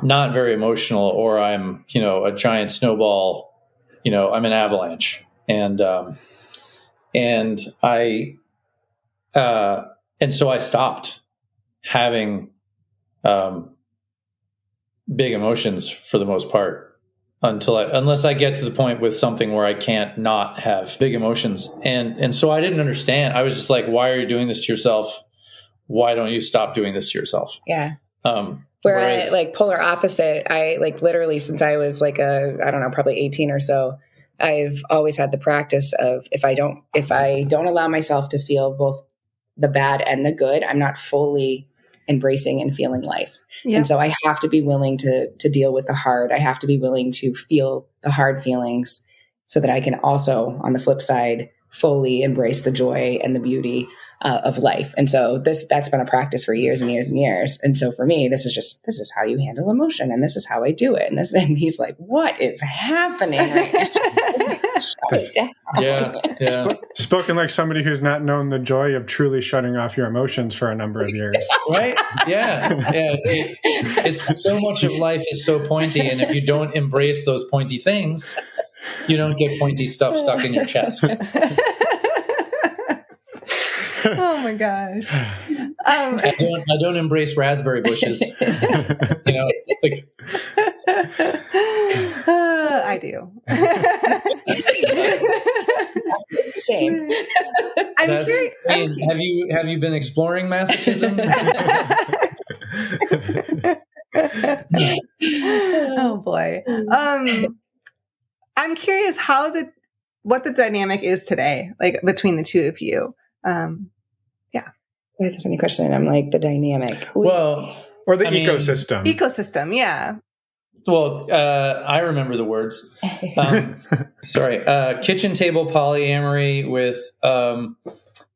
not very emotional or I'm, a giant snowball, I'm an avalanche. And so I stopped having, big emotions for the most part unless I get to the point with something where I can't not have big emotions. And so I didn't understand. I was just like, why are you doing this to yourself? Why don't you stop doing this to yourself? Yeah. Whereas, I like polar opposite, I like literally since I was like probably 18 or so, I've always had the practice of if I don't allow myself to feel both the bad and the good, I'm not fully embracing and feeling life. Yeah. And so I have to be willing to deal with the hard. I have to be willing to feel the hard feelings so that I can also, on the flip side, fully embrace the joy and the beauty of life. And so that's been a practice for years and years and years. And so for me, this is how you handle emotion, and this is how I do it. And he's like, what is happening right now? Yeah. Spoken like somebody who's not known the joy of truly shutting off your emotions for a number of years. Right? Yeah. It's so much of life is so pointy, and if you don't embrace those pointy things, you don't get pointy stuff stuck in your chest. Oh my gosh. I don't embrace raspberry bushes. Like, I do. Same. Have you been exploring masochism? Oh boy. I'm curious what the dynamic is today, like between the two of you. That's a funny question. I'm like, the dynamic. Well, or the ecosystem. Ecosystem, yeah. Well, I remember the words. Sorry. Kitchen table polyamory with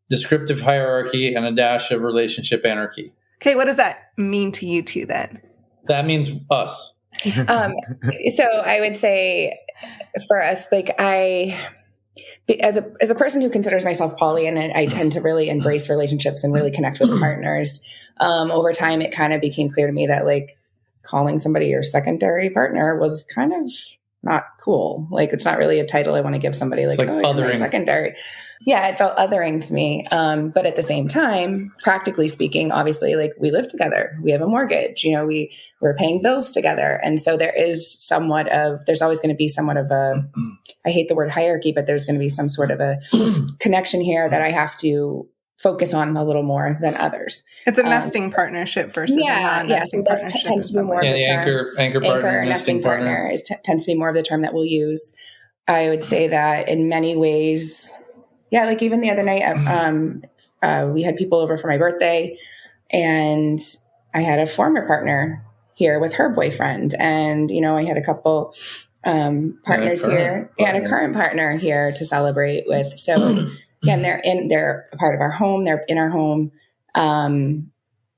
descriptive hierarchy and a dash of relationship anarchy. Okay, what does that mean to you two then? That means us. So I would say for us, like as a person who considers myself poly, and I tend to really embrace relationships and really connect with partners, over time, it kind of became clear to me that like calling somebody your secondary partner was kind of not cool. Like, it's not really a title I want to give somebody, like, oh, you're my secondary. Yeah, it felt othering to me. But at the same time, practically speaking, obviously, like, we live together. We have a mortgage. We're paying bills together. And so there's always going to be somewhat of a, I hate the word hierarchy, but there's going to be some sort of a connection here that I have to focus on a little more than others. It's a nesting partnership versus a non-nesting partnership. Tends to be more of the term. Anchor partner, nesting partner tends to be more of the term that we'll use. I would say that in many ways, yeah, like even the other night, we had people over for my birthday, and I had a former partner here with her boyfriend, and I had a couple partners here and a current partner here to celebrate with. So again, they're a part of our home. They're in our home. And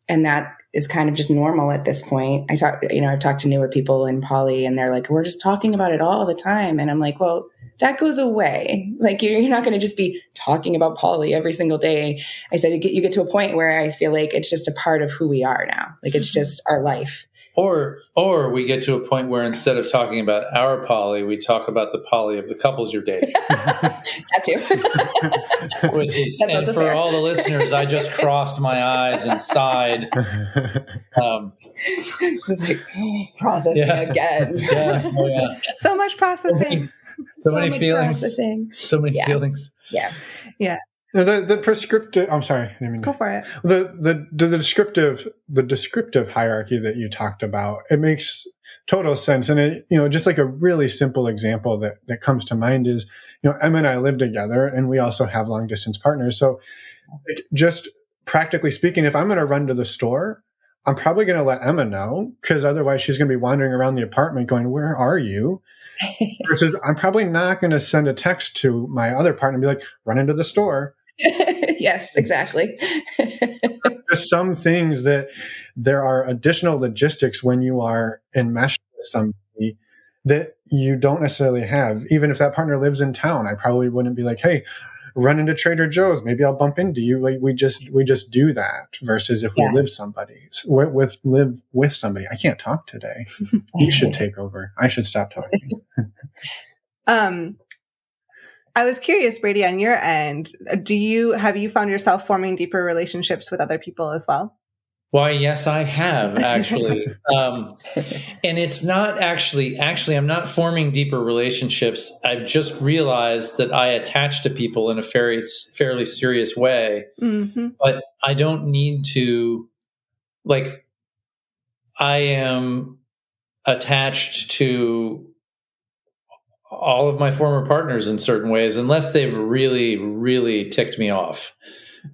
that is kind of just normal at this point. I've talked to newer people in poly, and they're like, we're just talking about it all the time. And I'm like, well, that goes away. Like, you're not going to just be talking about poly every single day. I said, you get to a point where I feel like it's just a part of who we are now. Like, it's just our life. Or we get to a point where instead of talking about our poly, we talk about the poly of the couples you're dating. That too. Which is, and for all the listeners, I just crossed my eyes and sighed. Processing again. Yeah. Oh, yeah. So much processing. So many feelings. Processing. So many feelings. Yeah. Yeah. The prescriptive. I'm sorry. I didn't mean Go for it. The descriptive hierarchy that you talked about, it makes total sense. And it, just like a really simple example that comes to mind is, Emma and I live together, and we also have long distance partners. So just practically speaking, if I'm going to run to the store, I'm probably going to let Emma know, because otherwise she's going to be wandering around the apartment going, where are you? Versus I'm probably not going to send a text to my other partner and be like, run into the store. Yes, exactly. There's some things that there are additional logistics when you are enmeshed with somebody that you don't necessarily have. Even if that partner lives in town, I probably wouldn't be like, hey, run into Trader Joe's. Maybe I'll bump into you. Like, we just do that. Versus if we live with somebody, I can't talk today. You should take over. I should stop talking. I was curious, Brady, on your end, have you found yourself forming deeper relationships with other people as well? Why, yes, I have, actually. And it's not actually, I'm not forming deeper relationships. I've just realized that I attach to people in a fairly serious way, but I don't need to, like, I am attached to all of my former partners in certain ways, unless they've really, really ticked me off.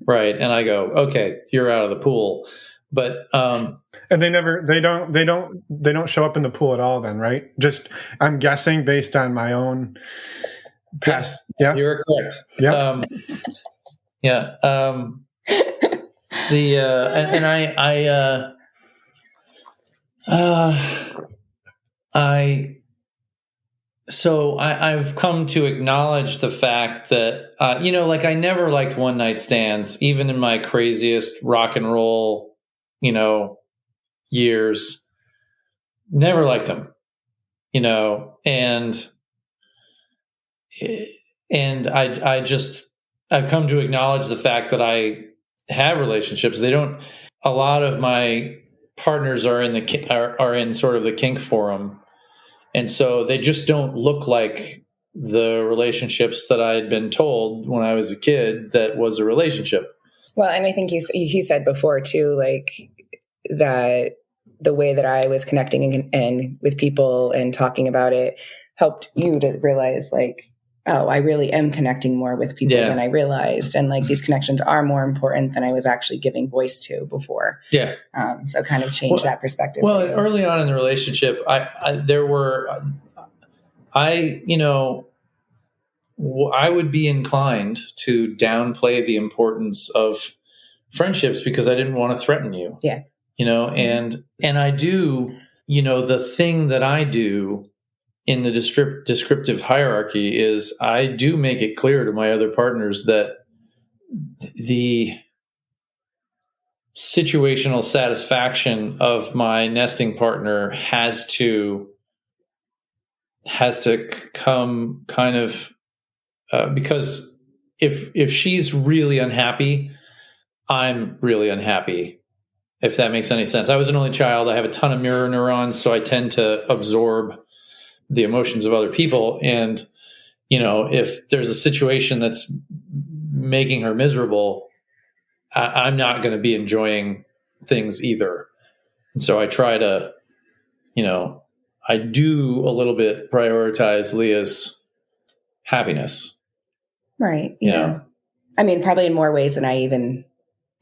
Right. And I go, okay, you're out of the pool. But and they don't show up in the pool at all then, right? Just, I'm guessing based on my own past. Yeah. You're correct. Yeah. I've come to acknowledge the fact that, like, I never liked one night stands, even in my craziest rock and roll, years. Never liked them, and I've come to acknowledge the fact that I have relationships. They don't. A lot of my partners are in sort of the kink forum, and so they just don't look like the relationships that I had been told when I was a kid that was a relationship. Well, and I think he said before too, like that the way that I was connecting and with people and talking about it helped you to realize like, oh, I really am connecting more with people than I realized. And like these connections are more important than I was actually giving voice to before. Yeah. So kind of change that perspective. Well, early on in the relationship, I would be inclined to downplay the importance of friendships because I didn't want to threaten you. Yeah. And I do, the thing that I do in the descriptive hierarchy is I do make it clear to my other partners that the situational satisfaction of my nesting partner has to come kind of because if she's really unhappy, I'm really unhappy. If that makes any sense. I was an only child. I have a ton of mirror neurons, so I tend to absorb the emotions of other people. And, if there's a situation that's making her miserable, I'm not going to be enjoying things either. And so I try to, I do a little bit prioritize Leah's happiness. Right. Yeah. I mean, probably in more ways than I even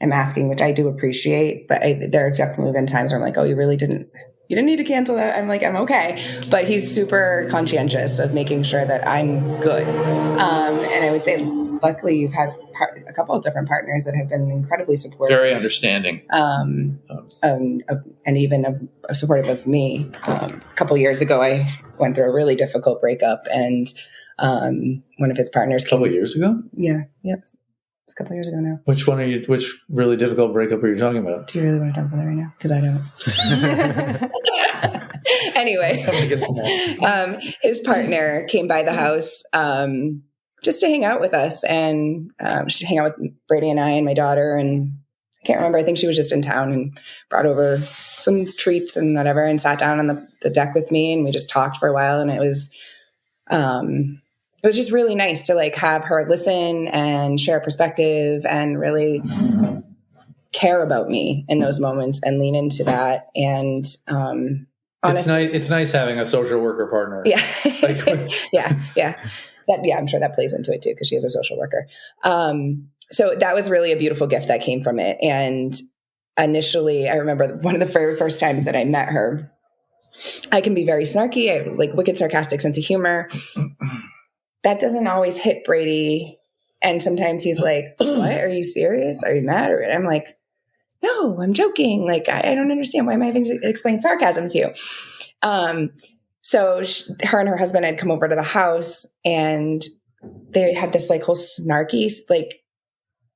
am asking, which I do appreciate, but there have definitely been times where I'm like, oh, you didn't need to cancel that. I'm like, I'm okay. But he's super conscientious of making sure that I'm good. And I would say, luckily, you've had a couple of different partners that have been incredibly supportive. Very understanding. And even supportive of me. A couple of years ago, I went through a really difficult breakup, and one of his partners came. A couple of years ago? Yeah. It's a couple of years ago now. Which really difficult breakup are you talking about? Do you really want to talk about that right now? Because I don't. Anyway, his partner came by the house just to hang out with us and just to hang out with Brady and I and my daughter. And I can't remember. I think she was just in town and brought over some treats and whatever and sat down on the deck with me. And we just talked for a while. And it was just really nice to like have her listen and share a perspective and really care about me in those moments and lean into that. And honestly, it's nice having a social worker partner. Yeah. Yeah. I'm sure that plays into it too, because she is a social worker. So that was really a beautiful gift that came from it. And initially, I remember one of the very first times that I met her, I can be very snarky. I have like wicked sarcastic sense of humor. That doesn't always hit Brady. And sometimes he's like, what? Are you serious? Are you mad? And I'm like, no, I'm joking. Like, I don't understand. Why am I having to explain sarcasm to you? So her and her husband had come over to the house, and they had this like whole snarky like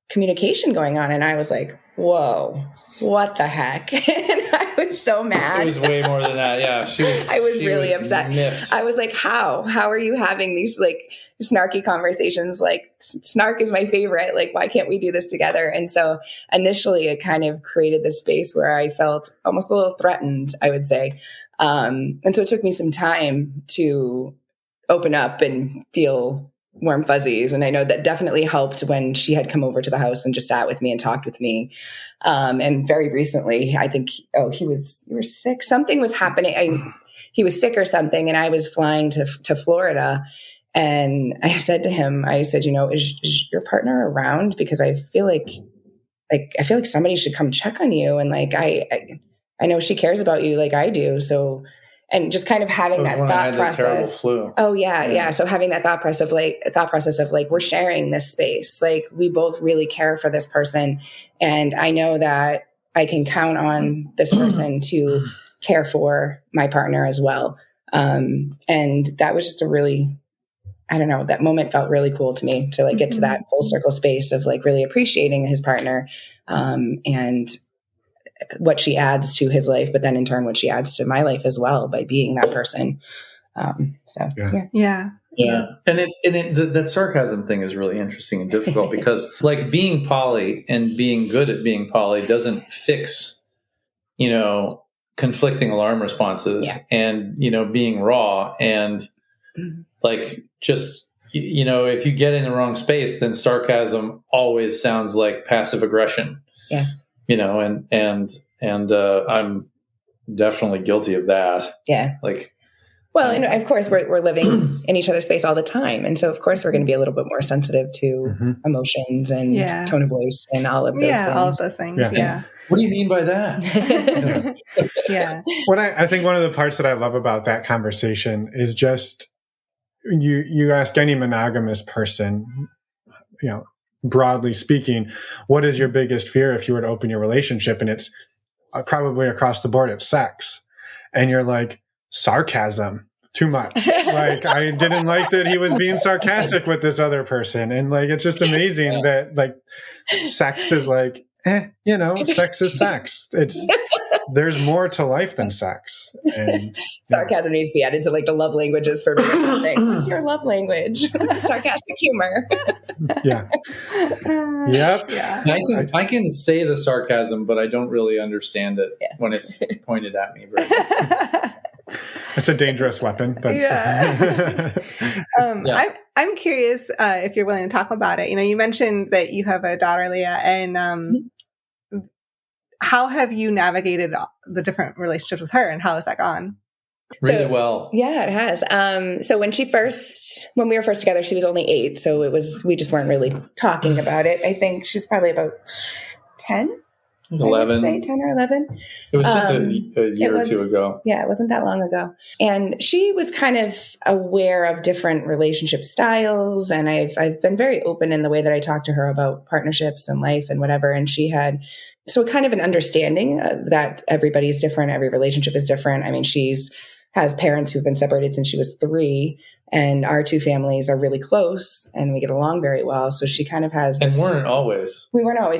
communication going on. And I was like, whoa, what the heck? And I was so mad. It was way more than that. Yeah. I was really upset. Miffed. I was like, how are you having these like snarky conversations? Like snark is my favorite. Like, why can't we do this together? And so initially it kind of created this space where I felt almost a little threatened, I would say. And so it took me some time to open up and feel warm fuzzies. And I know that definitely helped when she had come over to the house and just sat with me and talked with me. And very recently, I think, you were sick. Something was happening. He was sick or something. And I was flying to Florida. And I said to him, is your partner around? Because I feel like somebody should come check on you. And like, I know she cares about you like I do. So, and just kind of having that thought process. Terrible flu. Oh yeah. So having that thought process of like, we're sharing this space. Like we both really care for this person. And I know that I can count on this person to care for my partner as well. And that was just a really, I don't know, that moment felt really cool to me to like get to that full circle space of like really appreciating his partner, and what she adds to his life, but then in turn, what she adds to my life as well by being that person. Yeah. Yeah. And that sarcasm thing is really interesting and difficult because like being poly and being good at being poly doesn't fix, conflicting alarm responses and, being raw and like just, if you get in the wrong space, then sarcasm always sounds like passive aggression. Yeah. And I'm definitely guilty of that. Yeah. Like, well, and of course we're living in each other's space all the time. And so of course we're going to be a little bit more sensitive to emotions and tone of voice and all of those things. All of those things. Yeah. What do you mean by that? Yeah. What I think one of the parts that I love about that conversation is just you ask any monogamous person, broadly speaking, what is your biggest fear if you were to open your relationship? And it's probably across the board, it's sex. And you're like, sarcasm, too much. Like, I didn't like that he was being sarcastic with this other person. And like, it's just amazing that like sex is like, sex is sex. There's more to life than sex. And sarcasm needs to be added to like the love languages for everything. What's your love language? Sarcastic humor. Yeah. Yep. Yeah. I can say the sarcasm, but I don't really understand it when it's pointed at me. It's a dangerous weapon. But I'm curious if you're willing to talk about it. You mentioned that you have a daughter, Leah, and how have you navigated the different relationships with her, and how has that gone? Really well. Yeah, it has. So when we were first together, she was only 8. So we just weren't really talking about it. I think she was probably about 10. 11. 10 or 11. It was just a year or two ago. Yeah, it wasn't that long ago. And she was kind of aware of different relationship styles. And I've been very open in the way that I talk to her about partnerships and life and whatever. And she had so kind of an understanding that everybody's different. Every relationship is different. I mean, has parents who've been separated since she was 3, and our 2 families are really close and we get along very well. So she kind of has this, and we weren't always,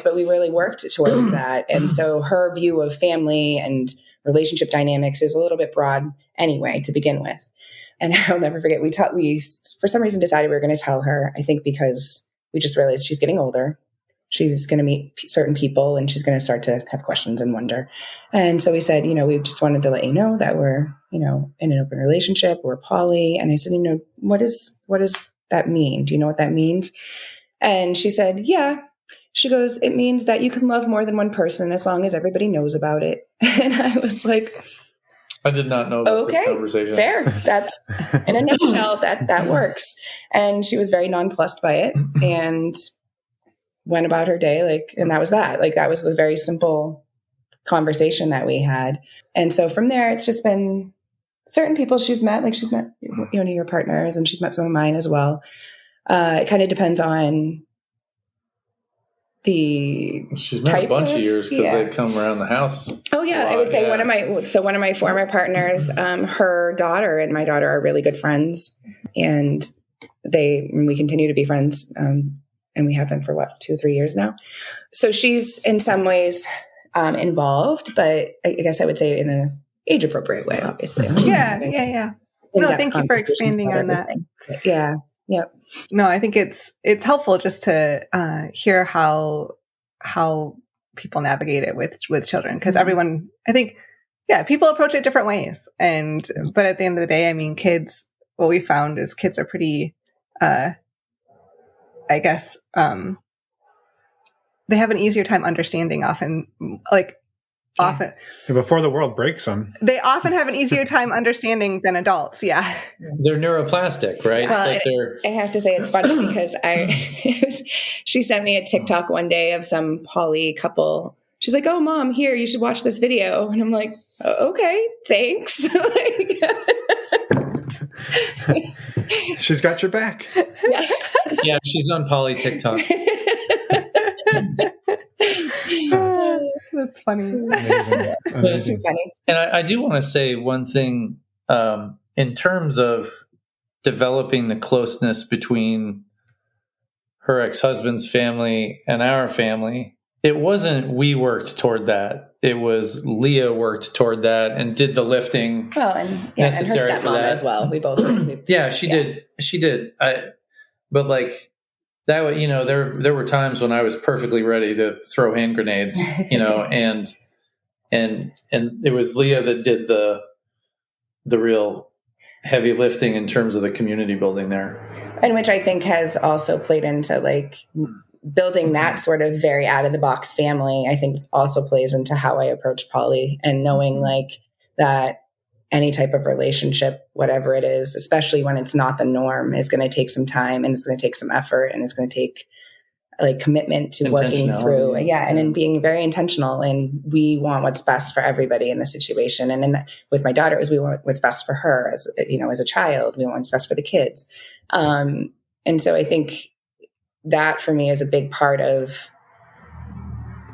but we really worked towards that. And so her view of family and relationship dynamics is a little bit broad anyway, to begin with. And I'll never forget, we for some reason decided we were going to tell her, I think because we just realized she's getting older. She's going to meet certain people and she's going to start to have questions and wonder. And so we said, we just wanted to let you know that we're, in an open relationship, we're poly. And I said, what does that mean? Do you know what that means? And she said, yeah. She goes, it means that you can love more than one person as long as everybody knows about it. And I was like, I did not know about this conversation. Fair. That's in a nutshell, that works. And she was very nonplussed by it and went about her day. And that was that. That was the very simple conversation that we had. And so from there, it's just been certain people she's met, she's met, your partners, and she's met some of mine as well. It kind of depends on she's met a bunch of years because they come around the house. Oh yeah. I would say one of my former partners, her daughter and my daughter are really good friends, and we continue to be friends. And we have been for 2 or 3 years now. So she's in some ways involved, but I guess I would say in an age appropriate way, obviously. Yeah. No, thank you for expanding on that. Yeah. Yep. No, I think it's helpful just to hear how people navigate it with children, because everyone, I think, people approach it different ways. But at the end of the day, I mean, kids, what we found is kids are pretty, I guess, they have an easier time understanding often, often. Before the world breaks them. They often have an easier time understanding than adults. Yeah. They're neuroplastic, right? Well, I have to say it's funny because she sent me a TikTok one day of some poly couple. She's like, oh, Mom, here, you should watch this video. And I'm like, okay, thanks. She's got your back. Yeah, she's on poly TikTok. That's funny. Amazing. And I do want to say one thing in terms of developing the closeness between her ex-husband's family and our family. It wasn't we worked toward that. it was Leah worked toward that and did the lifting. Well, and necessary and her for stepmom that as well. We both. she did. But like that, you know, there were times when I was perfectly ready to throw hand grenades, you know, and it was Leah that did the real heavy lifting in terms of the community building there. And which I think has also played into like building that sort of very out of the box family. I think also plays into how I approach poly and knowing like that any type of relationship, whatever it is, especially when it's not the norm, is going to take some time and it's going to take some effort and it's going to take like commitment to working through. And in being very intentional. And we want what's best for everybody in the situation. And with my daughter, we want what's best for her as, you know, as a child, we want what's best for the kids. And so I think that for me is a big part of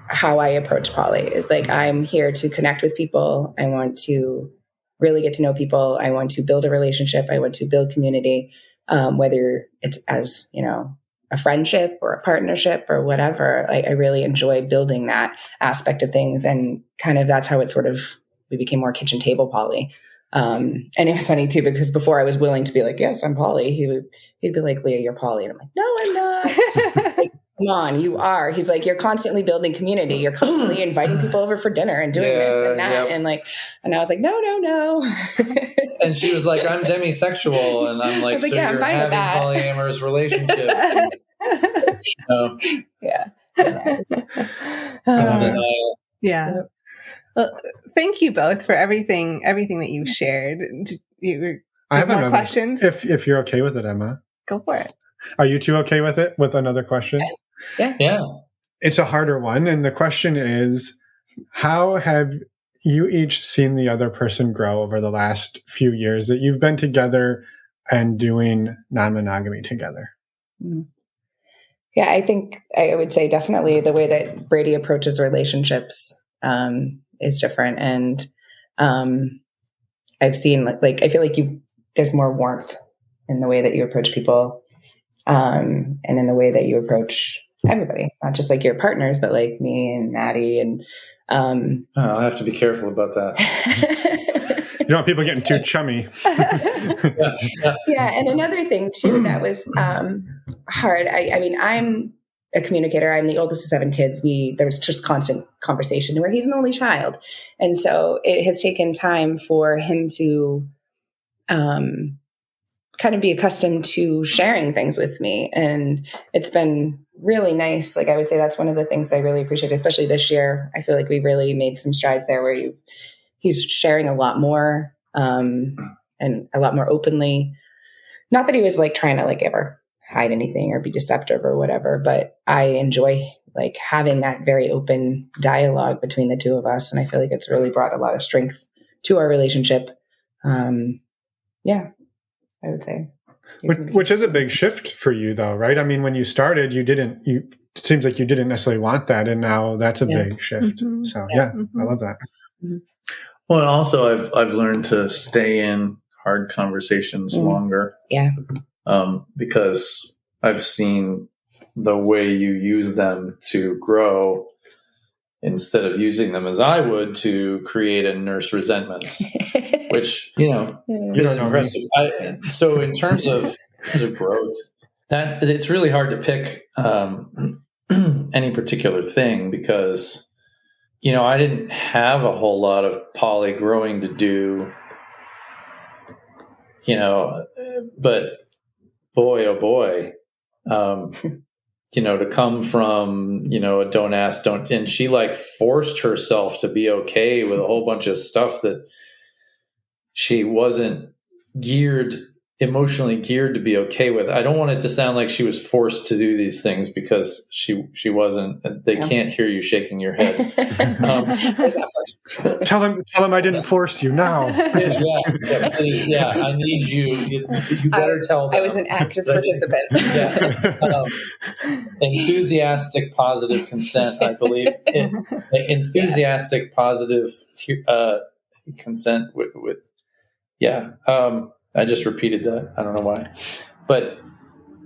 how I approach poly is like, I'm here to connect with people. I want to really get to know people. I want to build a relationship. I want to build community, whether it's as, you know, a friendship or a partnership or whatever. Like I really enjoy building that aspect of things. And kind of that's how it sort of, we became more kitchen table poly. And it was funny too, because before I was willing to be like, yes, I'm poly. He'd be like, Leah, you're poly. And I'm like, no, I'm not. Like, come on, you are. He's like, you're constantly building community. You're constantly inviting people over for dinner and doing this and that. Yep. And I was like, no. And she was like, I'm demisexual. And I'm like, so yeah, you're having polyamorous relationships. Yeah. Well, thank you both for everything that you've shared. I have more questions. If you're okay with it, Emma. Go for it. Are you two okay with it? With another question? Yeah. It's a harder one. And the question is, how have you each seen the other person grow over the last few years that you've been together and doing non-monogamy together? Yeah, I think I would say definitely the way that Brady approaches relationships is different. And I've seen like I feel like there's more warmth in the way that you approach people, and in the way that you approach everybody, not just like your partners, but like me and Maddie. And I'll have to be careful about that. You don't want people getting too chummy. Yeah, and another thing too that was hard. I mean, I'm a communicator. I'm the oldest of 7 kids. There was just constant conversation where he's an only child, and so it has taken time for him to kind of be accustomed to sharing things with me. And it's been really nice. Like I would say that's one of the things I really appreciate, especially this year. I feel like we really made some strides there where he's sharing a lot more and a lot more openly. Not that he was like trying to like ever hide anything or be deceptive or whatever, but I enjoy like having that very open dialogue between the two of us. And I feel like it's really brought a lot of strength to our relationship. I would say. Which is a big shift for you though, right? I mean, when you started, it seems like you didn't necessarily want that. And now that's a big shift. Mm-hmm. So I love that. Mm-hmm. Well, also I've learned to stay in hard conversations longer. Yeah. Because I've seen the way you use them to grow instead of using them as I would to create and nurse resentments, which, is impressive. So in terms of growth, that it's really hard to pick any particular thing because, I didn't have a whole lot of poly growing to do, but boy, oh boy, to come from, a don't ask, don't, and she like forced herself to be okay with a whole bunch of stuff that she wasn't emotionally geared to be okay with. I don't want it to sound like she was forced to do these things because she wasn't. They can't hear you shaking your head. Tell him I didn't force you now. Please, I need you. You better tell them. I was an active participant. Enthusiastic, positive consent, I believe. Enthusiastic, positive consent with. I just repeated that. I don't know why. But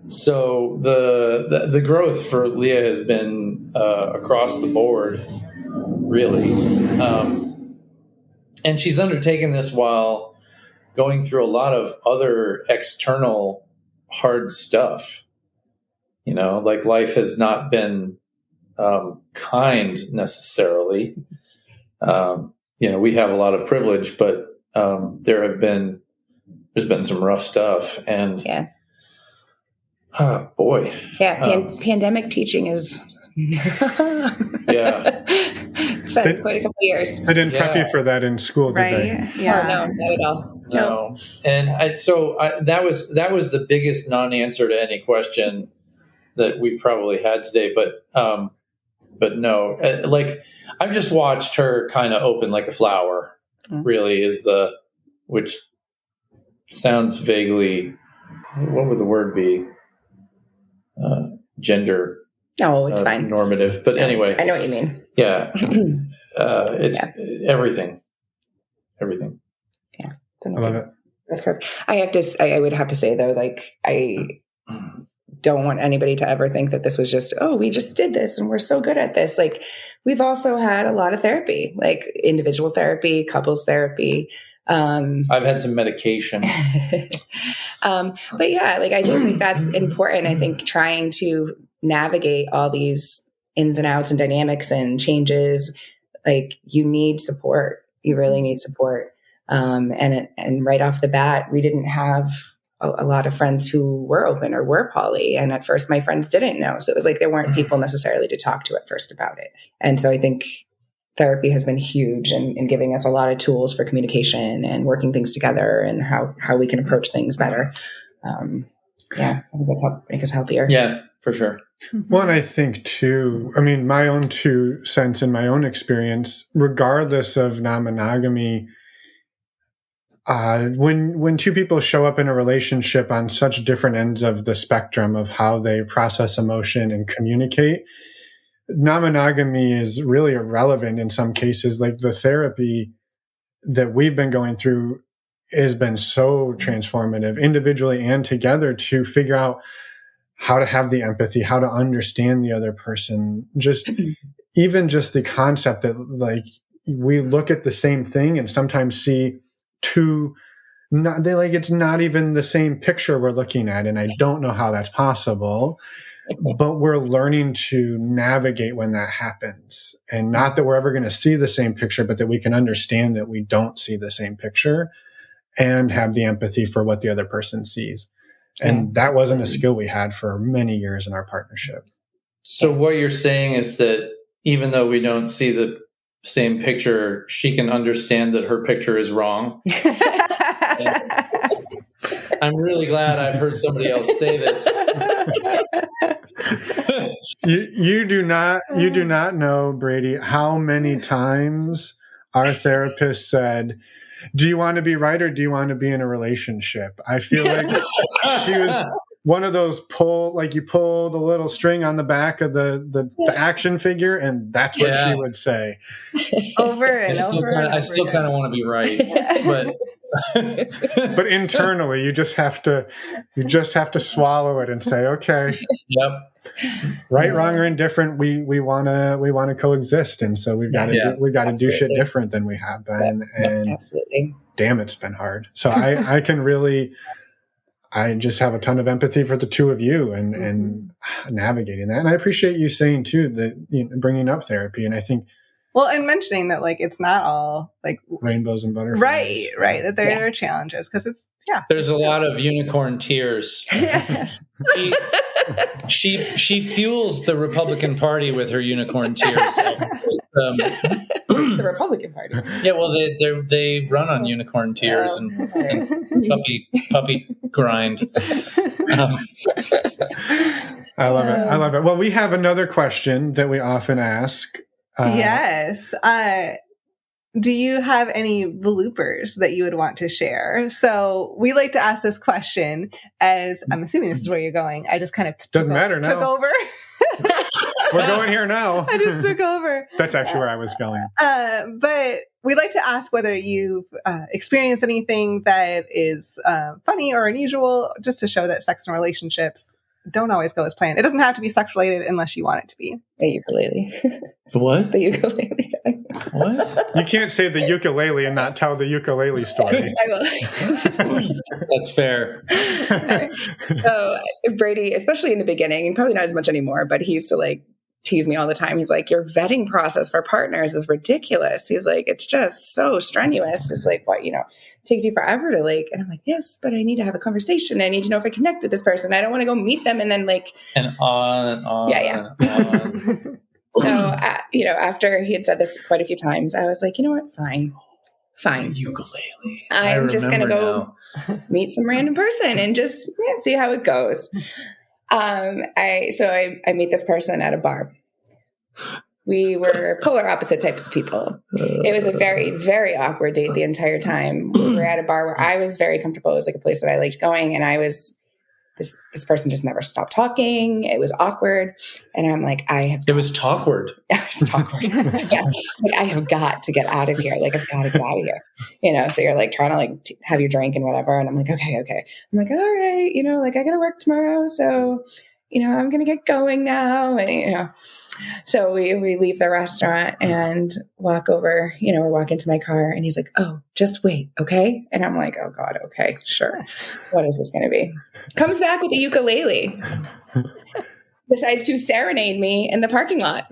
so the growth for Leah has been across the board. really. And she's undertaken this while going through a lot of other external hard stuff. Like life has not been kind necessarily. We have a lot of privilege, but there's been some rough stuff. And oh boy. Yeah. Pandemic teaching is yeah. It's been quite a couple of years. I didn't prep you for that in school, did they? Yeah. Oh, no, not at all. No. And that was the biggest non-answer to any question that we've probably had today. But no, I've just watched her kind of open like a flower, really which sounds vaguely, what would the word be? Gender. No, it's fine. Normative. But anyway. I know what you mean. Yeah. It's everything. Everything. Yeah. I love it. I would have to say though, I don't want anybody to ever think that this was just, we just did this and we're so good at this. We've also had a lot of therapy, individual therapy, couples therapy. I've had some medication. But yeah, I do think that's important. I think trying to navigate all these ins and outs and dynamics and changes, you need support. You really need support. And right off the bat, we didn't have a lot of friends who were open or were poly. And at first my friends didn't know. So it was there weren't people necessarily to talk to at first about it. And so I think therapy has been huge in giving us a lot of tools for communication and working things together and how we can approach things better. I think that's helped make us healthier. Yeah, for sure. Well, and I think too, my own 2 cents in my own experience, regardless of non-monogamy, when 2 people show up in a relationship on such different ends of the spectrum of how they process emotion and communicate, non-monogamy is really irrelevant in some cases. The therapy that we've been going through has been so transformative individually and together to figure out how to have the empathy, how to understand the other person. Even just the concept that we look at the same thing and sometimes see it's not even the same picture we're looking at. And I don't know how that's possible, but we're learning to navigate when that happens. And not that we're ever going to see the same picture, but that we can understand that we don't see the same picture and have the empathy for what the other person sees. And that wasn't a skill we had for many years in our partnership. So what you're saying is that even though we don't see the same picture, she can understand that her picture is wrong. I'm really glad I've heard somebody else say this. You do not know, Brady, how many times our therapist said, "Do you want to be right or do you want to be in a relationship?" I feel like she was one of those you pull the little string on the back of the action figure, and that's what she would say. Over and over. I still kind of want to be right, but but internally, you just have to swallow it and say, okay, yep, right, wrong, or indifferent. We want to coexist, and so we've got to do shit different than we have been. And absolutely, damn, it's been hard. So I just have a ton of empathy for the 2 of you and navigating that. And I appreciate you saying too that bringing up therapy. And I think, well, and mentioning that it's not all rainbows and butterflies. Right. That there are challenges because there's a lot of unicorn tears. She fuels the Republican Party with her unicorn tears. The Republican Party. Yeah, well, they run on unicorn tears and puppy grind. I love it. Well, we have another question that we often ask. Yes. Do you have any bloopers that you would want to share? So we like to ask this question as I'm assuming this is where you're going. I just kind of took over. We're going here now. I just took over. That's actually where I was going. But we like to ask whether you've experienced anything that is funny or unusual, just to show that sex and relationships don't always go as planned. It doesn't have to be sex related unless you want it to be. The ukulele. The what? The ukulele guy. What? You can't say the ukulele and not tell the ukulele story. I will. That's fair. Right. So Brady, especially in the beginning, and probably not as much anymore, but he used to like tease me all the time. He's like, your vetting process for partners is ridiculous. He's like, it's just so strenuous. It's like, what, it takes you forever to like, and I'm like, yes, but I need to have a conversation. I need to know if I connect with this person. I don't want to go meet them. And then like, and on and on. Yeah. And on. So, after he had said this quite a few times, I was like, you know what? Fine. Ukulele. I'm just going to go meet some random person and just see how it goes. I meet this person at a bar. We were polar opposite types of people. It was a very, very awkward date the entire time. We were at a bar where I was very comfortable. It was like a place that I liked going, and this person just never stopped talking. It was awkward. And I'm like, It was talkward. Yeah, it was talkward. Yeah. Like, I have got to get out of here. Like, I've got to get out of here. So you're like trying to like have your drink and whatever. And I'm like, okay. I'm like, all right, like I got to work tomorrow. So, I'm going to get going now. And, so we leave the restaurant and walk over, we're walking to my car, and he's like, oh, just wait. Okay. And I'm like, oh God. Okay, sure. What is this going to be? Comes back with a ukulele, decides to serenade me in the parking lot.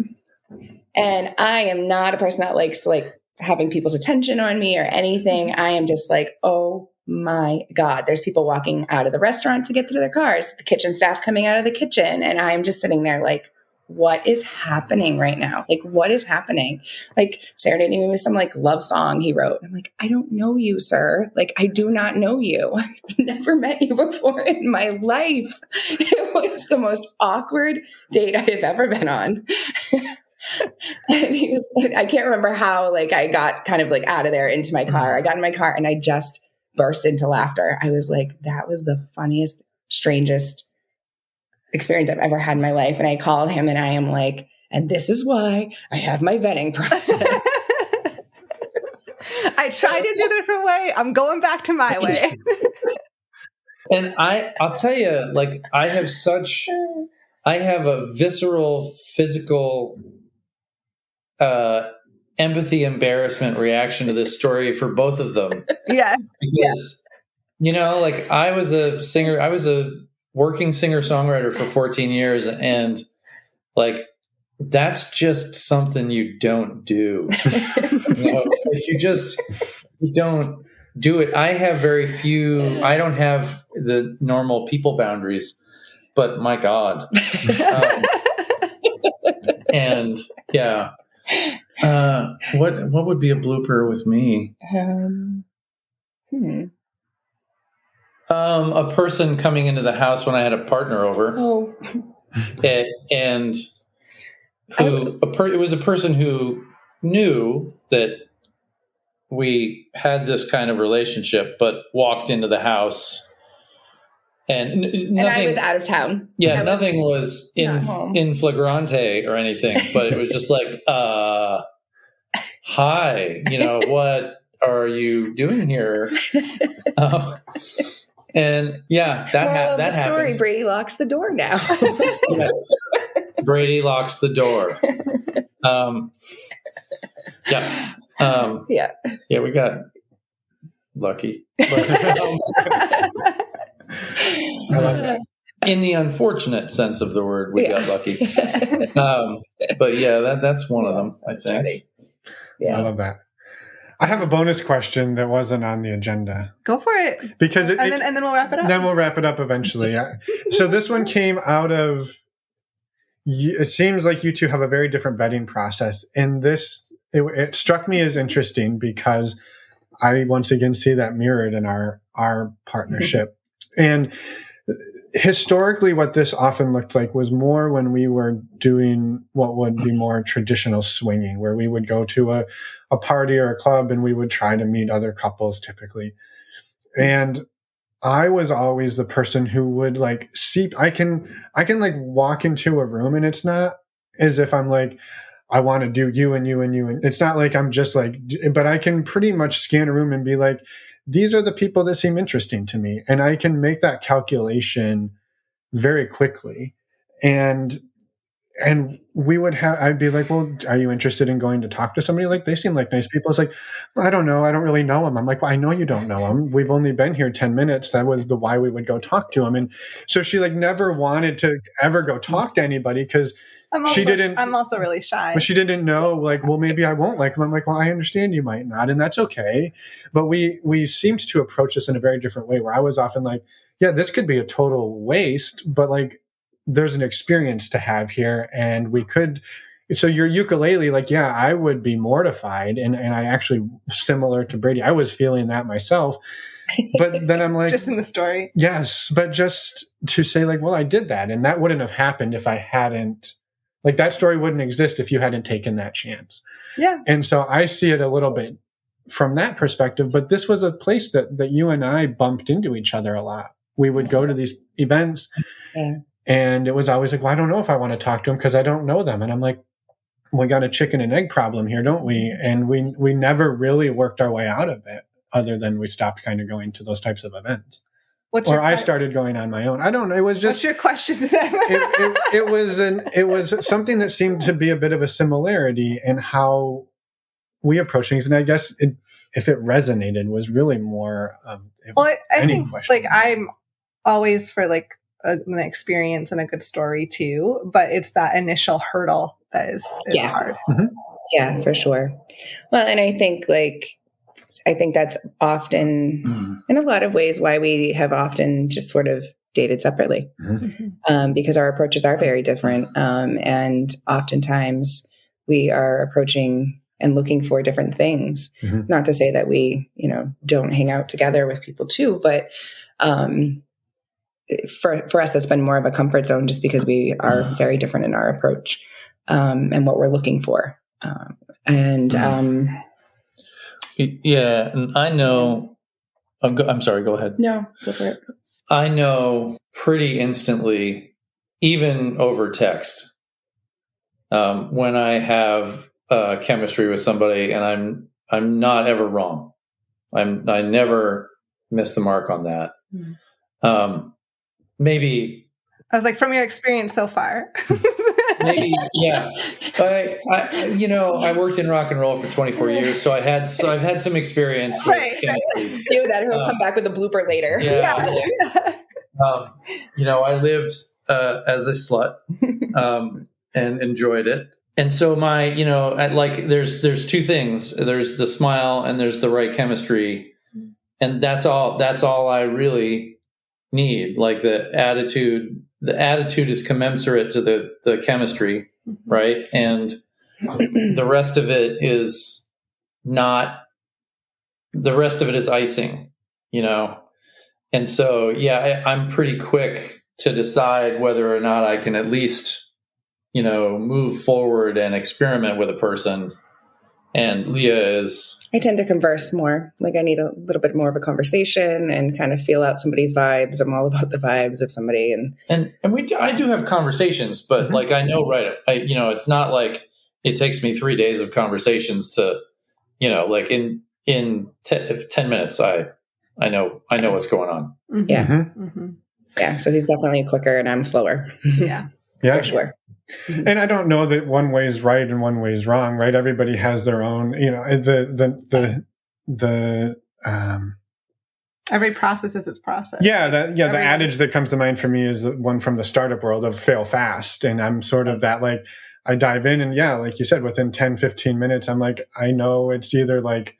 And I am not a person that likes like having people's attention on me or anything. I am just like, oh my God, there's people walking out of the restaurant to get to their cars, the kitchen staff coming out of the kitchen. And I'm just sitting there like, what is happening right now? Like, what is happening? Like, serenading me with some like love song he wrote. I'm like, I don't know you, sir. Like, I do not know you. I've never met you before in my life. It was the most awkward date I have ever been on. And he was like, I can't remember how like I got kind of like out of there into my car. I got in my car and I just burst into laughter. I was like, that was the funniest, strangest experience I've ever had in my life. And I called him and I am like, and this is why I have my vetting process. I tried it the different way. I'm going back to my way. And I'll tell you, like, I have a visceral, physical, empathy, embarrassment reaction to this story for both of them. Yes. Because, like I was a working singer-songwriter for 14 years, and like that's just something you don't do. Like, you don't do it. I have very few. I don't have the normal people boundaries, but my God, and yeah. What would be a blooper with me? A person coming into the house when I had a partner over. Oh. And it was a person who knew that we had this kind of relationship, but walked into the house and nothing. And I was out of town. Yeah, nothing was in flagrante or anything, but it was just like, hi, what are you doing here? And yeah, that happened. Story, Brady locks the door now. Yes. Brady locks the door. Yeah, we got lucky. But, in the unfortunate sense of the word, we got lucky. But yeah, that's one of them, I think. Yeah. I love that. I have a bonus question that wasn't on the agenda. Go for it. Because then we'll wrap it up. Then we'll wrap it up eventually. So this one came out of, it seems like you two have a very different vetting process. And it struck me as interesting because I once again see that mirrored in our partnership. And historically, what this often looked like was more when we were doing what would be more traditional swinging, where we would go to a party or a club and we would try to meet other couples typically. And I was always the person who would like I can like walk into a room and it's not as if I'm like, I want to do you and you and you. And it's not like I'm just like, but I can pretty much scan a room and be like, these are the people that seem interesting to me. And I can make that calculation very quickly. And And I'd be like, well, are you interested in going to talk to somebody? Like, they seem like nice people. It's like, well, I don't know. I don't really know them. I'm like, well, I know you don't know them. We've only been here 10 minutes. That was why we would go talk to them. And so she like never wanted to ever go talk to anybody because I'm also really shy. But she didn't know, like, well, maybe I won't like them. I'm like, well, I understand you might not, and that's okay. But we seemed to approach this in a very different way, where I was often like, yeah, this could be a total waste, but like, there's an experience to have here, and we could. So your ukulele, like, yeah, I would be mortified, and I actually, similar to Brady, I was feeling that myself. But then I'm like, just in the story, yes, but just to say like, well, I did that, and that wouldn't have happened if I hadn't. Like, that story wouldn't exist if you hadn't taken that chance. Yeah. And so I see it a little bit from that perspective, but this was a place that you and I bumped into each other a lot. We would go to these events, and it was always like, well, I don't know if I want to talk to them because I don't know them. And I'm like, we got a chicken and egg problem here, don't we? And we never really worked our way out of it, other than we stopped kind of going to those types of events. I started going on my own. I don't know. It was just. What's your question to them? it was something that seemed to be a bit of a similarity in how we approach things, and I guess if it resonated, was really more of. I think question. Like I'm always for like an experience and a good story too, but it's that initial hurdle that is hard. Mm-hmm. Yeah, for sure. Well, and I think that's often, in a lot of ways, why we have often just sort of dated separately, because our approaches are very different. And oftentimes we are approaching and looking for different things. Mm-hmm. Not to say that we, don't hang out together with people too, but for us, that's been more of a comfort zone just because we are very different in our approach and what we're looking for. Yeah, and I know. I'm sorry. Go ahead. No, go for it. I know pretty instantly, even over text, when I have chemistry with somebody, and I'm not ever wrong. I never miss the mark on that. Maybe I was like, from your experience so far. Maybe, yeah. I worked in rock and roll for 24 years, so I've had some experience with chemistry. You that will come back with a blooper later. Yeah. I lived as a slut and enjoyed it. And so there's two things. There's the smile and there's the right chemistry. And that's all I really need. Like the attitude is commensurate to the chemistry, right? And the rest of it is not. The rest of it is icing, And so, I'm pretty quick to decide whether or not I can at least, move forward and experiment with a person. And Leah is. I tend to converse more. Like I need a little bit more of a conversation and kind of feel out somebody's vibes. I'm all about the vibes of somebody, and I do have conversations, but like I know, right? It's not like it takes me 3 days of conversations to, like in 10 minutes, I know what's going on. Mm-hmm. Yeah, yeah. So he's definitely quicker, and I'm slower. Yeah, for sure. And I don't know that one way is right and one way is wrong, right? Everybody has their own, every process is its process. Yeah. The adage that comes to mind for me is the one from the startup world of fail fast. And I'm sort of that, like, I dive in and like you said, within 10, 15 minutes, I'm like, I know it's either like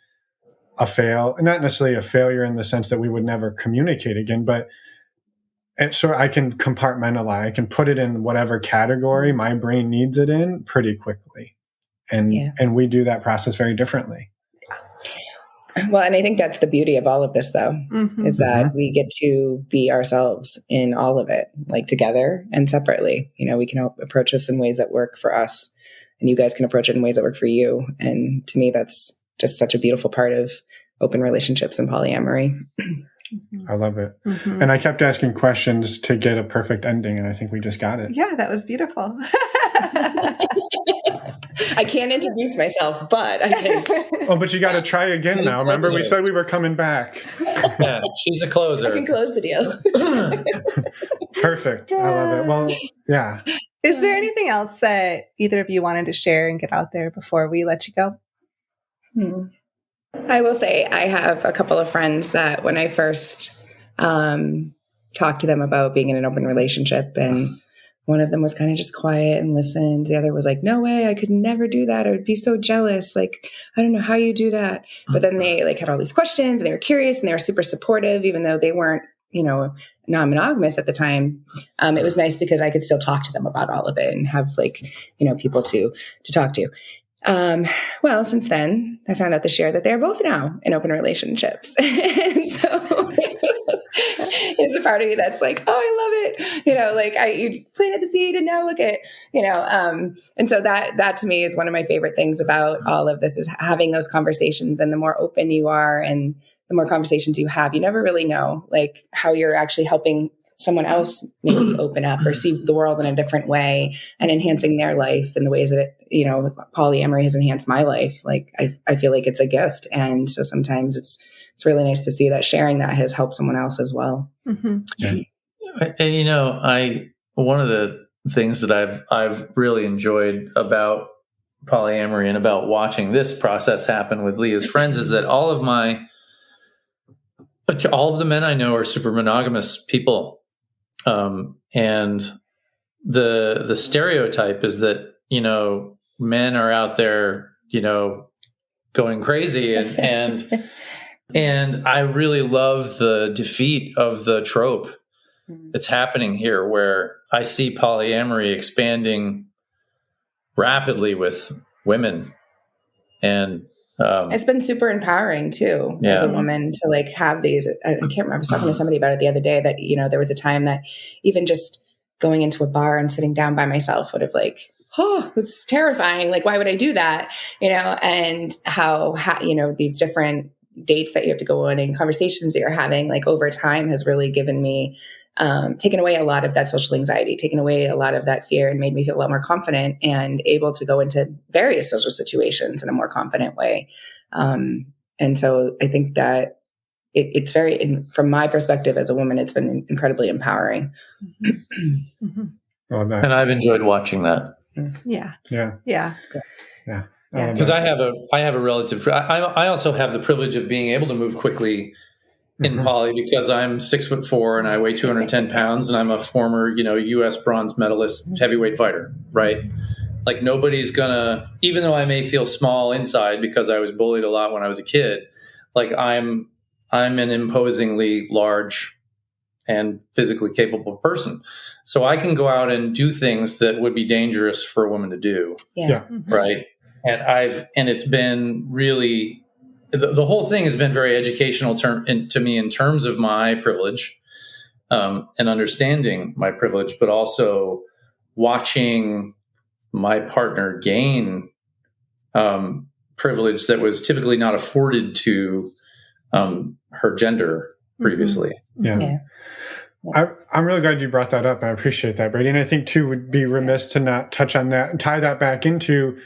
a fail, not necessarily a failure in the sense that we would never communicate again, but and so I can compartmentalize. I can put it in whatever category my brain needs it in pretty quickly. And we do that process very differently. Well, and I think that's the beauty of all of this, though, is that we get to be ourselves in all of it, like together and separately. We can approach this in ways that work for us, and you guys can approach it in ways that work for you. And to me, that's just such a beautiful part of open relationships and polyamory. I love it. And I kept asking questions to get a perfect ending, and I think we just got it. Yeah, that was beautiful. I can't introduce myself, but I can. Oh, but you got to try again now. Remember, we said we were coming back. Yeah, she's a closer. I can close the deal. Perfect. I love it. Well, yeah. Is there anything else that either of you wanted to share and get out there before we let you go? I will say I have a couple of friends that when I first talked to them about being in an open relationship, and one of them was kind of just quiet and listened. The other was like, no way, I could never do that. I would be so jealous. Like, I don't know how you do that. But then they like had all these questions and they were curious and they were super supportive, even though they weren't, non-monogamous at the time. It was nice because I could still talk to them about all of it and have like, people to talk to. Well, since then I found out this year that they're both now in open relationships. And so there's a part of me that's like, oh, I love it. You planted the seed and now look at, and so that to me is one of my favorite things about all of this is having those conversations. And the more open you are and the more conversations you have, you never really know like how you're actually helping someone else maybe open up or see the world in a different way and enhancing their life in the ways that, polyamory has enhanced my life. Like, I feel like it's a gift. And so sometimes it's really nice to see that sharing that has helped someone else as well. Mm-hmm. And, one of the things that I've really enjoyed about polyamory and about watching this process happen with Leah's friends is that all of the men I know are super monogamous people. And the stereotype is that, men are out there, going crazy and I really love the defeat of the trope that's happening here where I see polyamory expanding rapidly with women. And it's been super empowering too, as a woman to like have these. I can't remember. I was talking to somebody about it the other day that, there was a time that even just going into a bar and sitting down by myself would have like, oh, it's terrifying. Like, why would I do that? And how these different dates that you have to go on and conversations that you're having, like over time has really given me, taken away a lot of that social anxiety, taken away a lot of that fear and made me feel a lot more confident and able to go into various social situations in a more confident way. And so I think that it's very, from my perspective as a woman, it's been incredibly empowering. Mm-hmm. And I've enjoyed watching that. Yeah. Because I have a relative. I also have the privilege of being able to move quickly in poly because I'm 6'4" and I weigh 210 pounds and I'm a former, U.S. bronze medalist heavyweight fighter. Right? Like nobody's gonna, even though I may feel small inside because I was bullied a lot when I was a kid. Like I'm an imposingly large and physically capable person. So I can go out and do things that would be dangerous for a woman to do. Yeah. Right. And it's been really, the whole thing has been very educational to me in terms of my privilege, and understanding my privilege, but also watching my partner gain, privilege that was typically not afforded to, her gender previously. Yeah. I'm really glad you brought that up. I appreciate that, Brady. And I think, too, would be remiss to not touch on that and tie that back into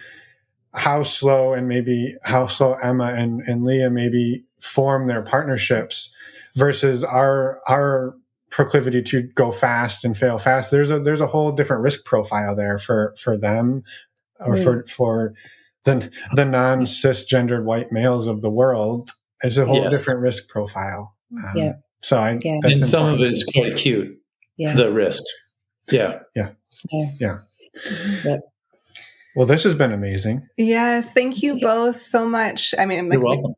how slow Emma and Leah maybe form their partnerships versus our proclivity to go fast and fail fast. There's a whole different risk profile there for them or for the non-cisgendered white males of the world. It's a whole different risk profile. So and some of it is quite acute. Yeah. The risk. Yeah. Well, this has been amazing. Yes, thank you both so much. I mean, you're welcome.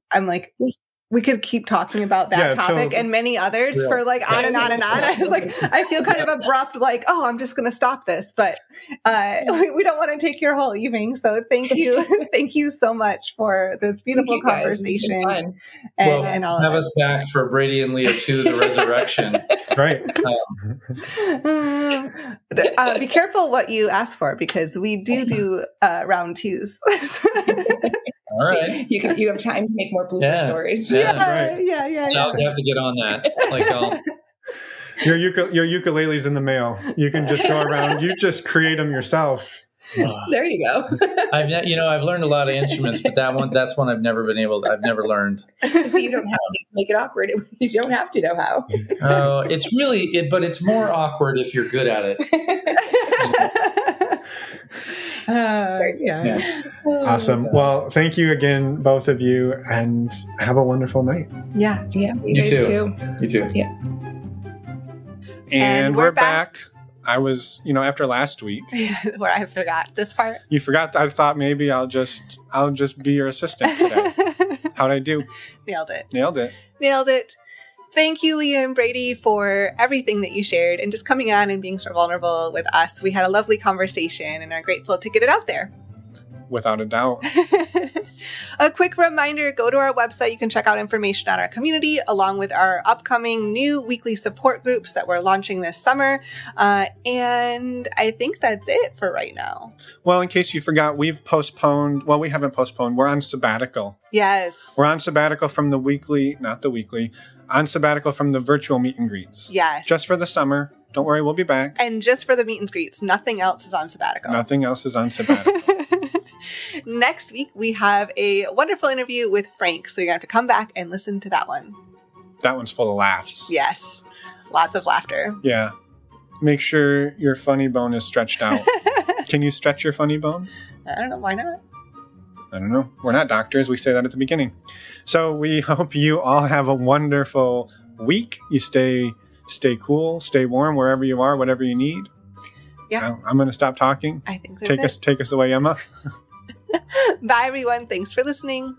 We could keep talking about that topic and many others for like on and on and on. I was like, I feel kind of abrupt, like, oh, I'm just going to stop this, but we don't want to take your whole evening. So thank you, thank you so much for this beautiful conversation. And all have us back for Brady and Leah 2, the resurrection. Right. Be careful what you ask for because we do round 2s. All right. You have time to make more blooper stories. Yeah. So I'll have to get on that. Your ukulele's in the mail. You can just go around. You just create them yourself. There you go. I've learned a lot of instruments, but that's one I've never learned. So you don't have to make it awkward. You don't have to know how. Oh, it's really, but it's more awkward if you're good at it. Yeah. Awesome. Well, thank you again, both of you, and have a wonderful night. Yeah. Yeah. You guys too. You too. Yeah. And we're back. I was, after last week, where I forgot this part. You forgot. I thought maybe I'll just be your assistant today. How'd I do? Nailed it. Nailed it. Thank you, Leah and Brady, for everything that you shared and just coming on and being so vulnerable with us. We had a lovely conversation and are grateful to get it out there. Without a doubt. A quick reminder, go to our website. You can check out information on our community along with our upcoming new weekly support groups that we're launching this summer. And I think that's it for right now. Well, in case you forgot, we haven't postponed. We're on sabbatical. Yes. We're on sabbatical from on sabbatical from the virtual meet and greets. Yes. Just for the summer. Don't worry, we'll be back. And just for the meet and greets. Nothing else is on sabbatical. Next week, we have a wonderful interview with Frank, so you're going to have to come back and listen to that one. That one's full of laughs. Yes. Lots of laughter. Yeah. Make sure your funny bone is stretched out. Can you stretch your funny bone? I don't know. Why not? I don't know. We're not doctors. We say that at the beginning. So we hope you all have a wonderful week. You stay cool, stay warm wherever you are, whatever you need. Yeah. I'm going to stop talking. I think that's Take us away, Emma. Bye, everyone. Thanks for listening.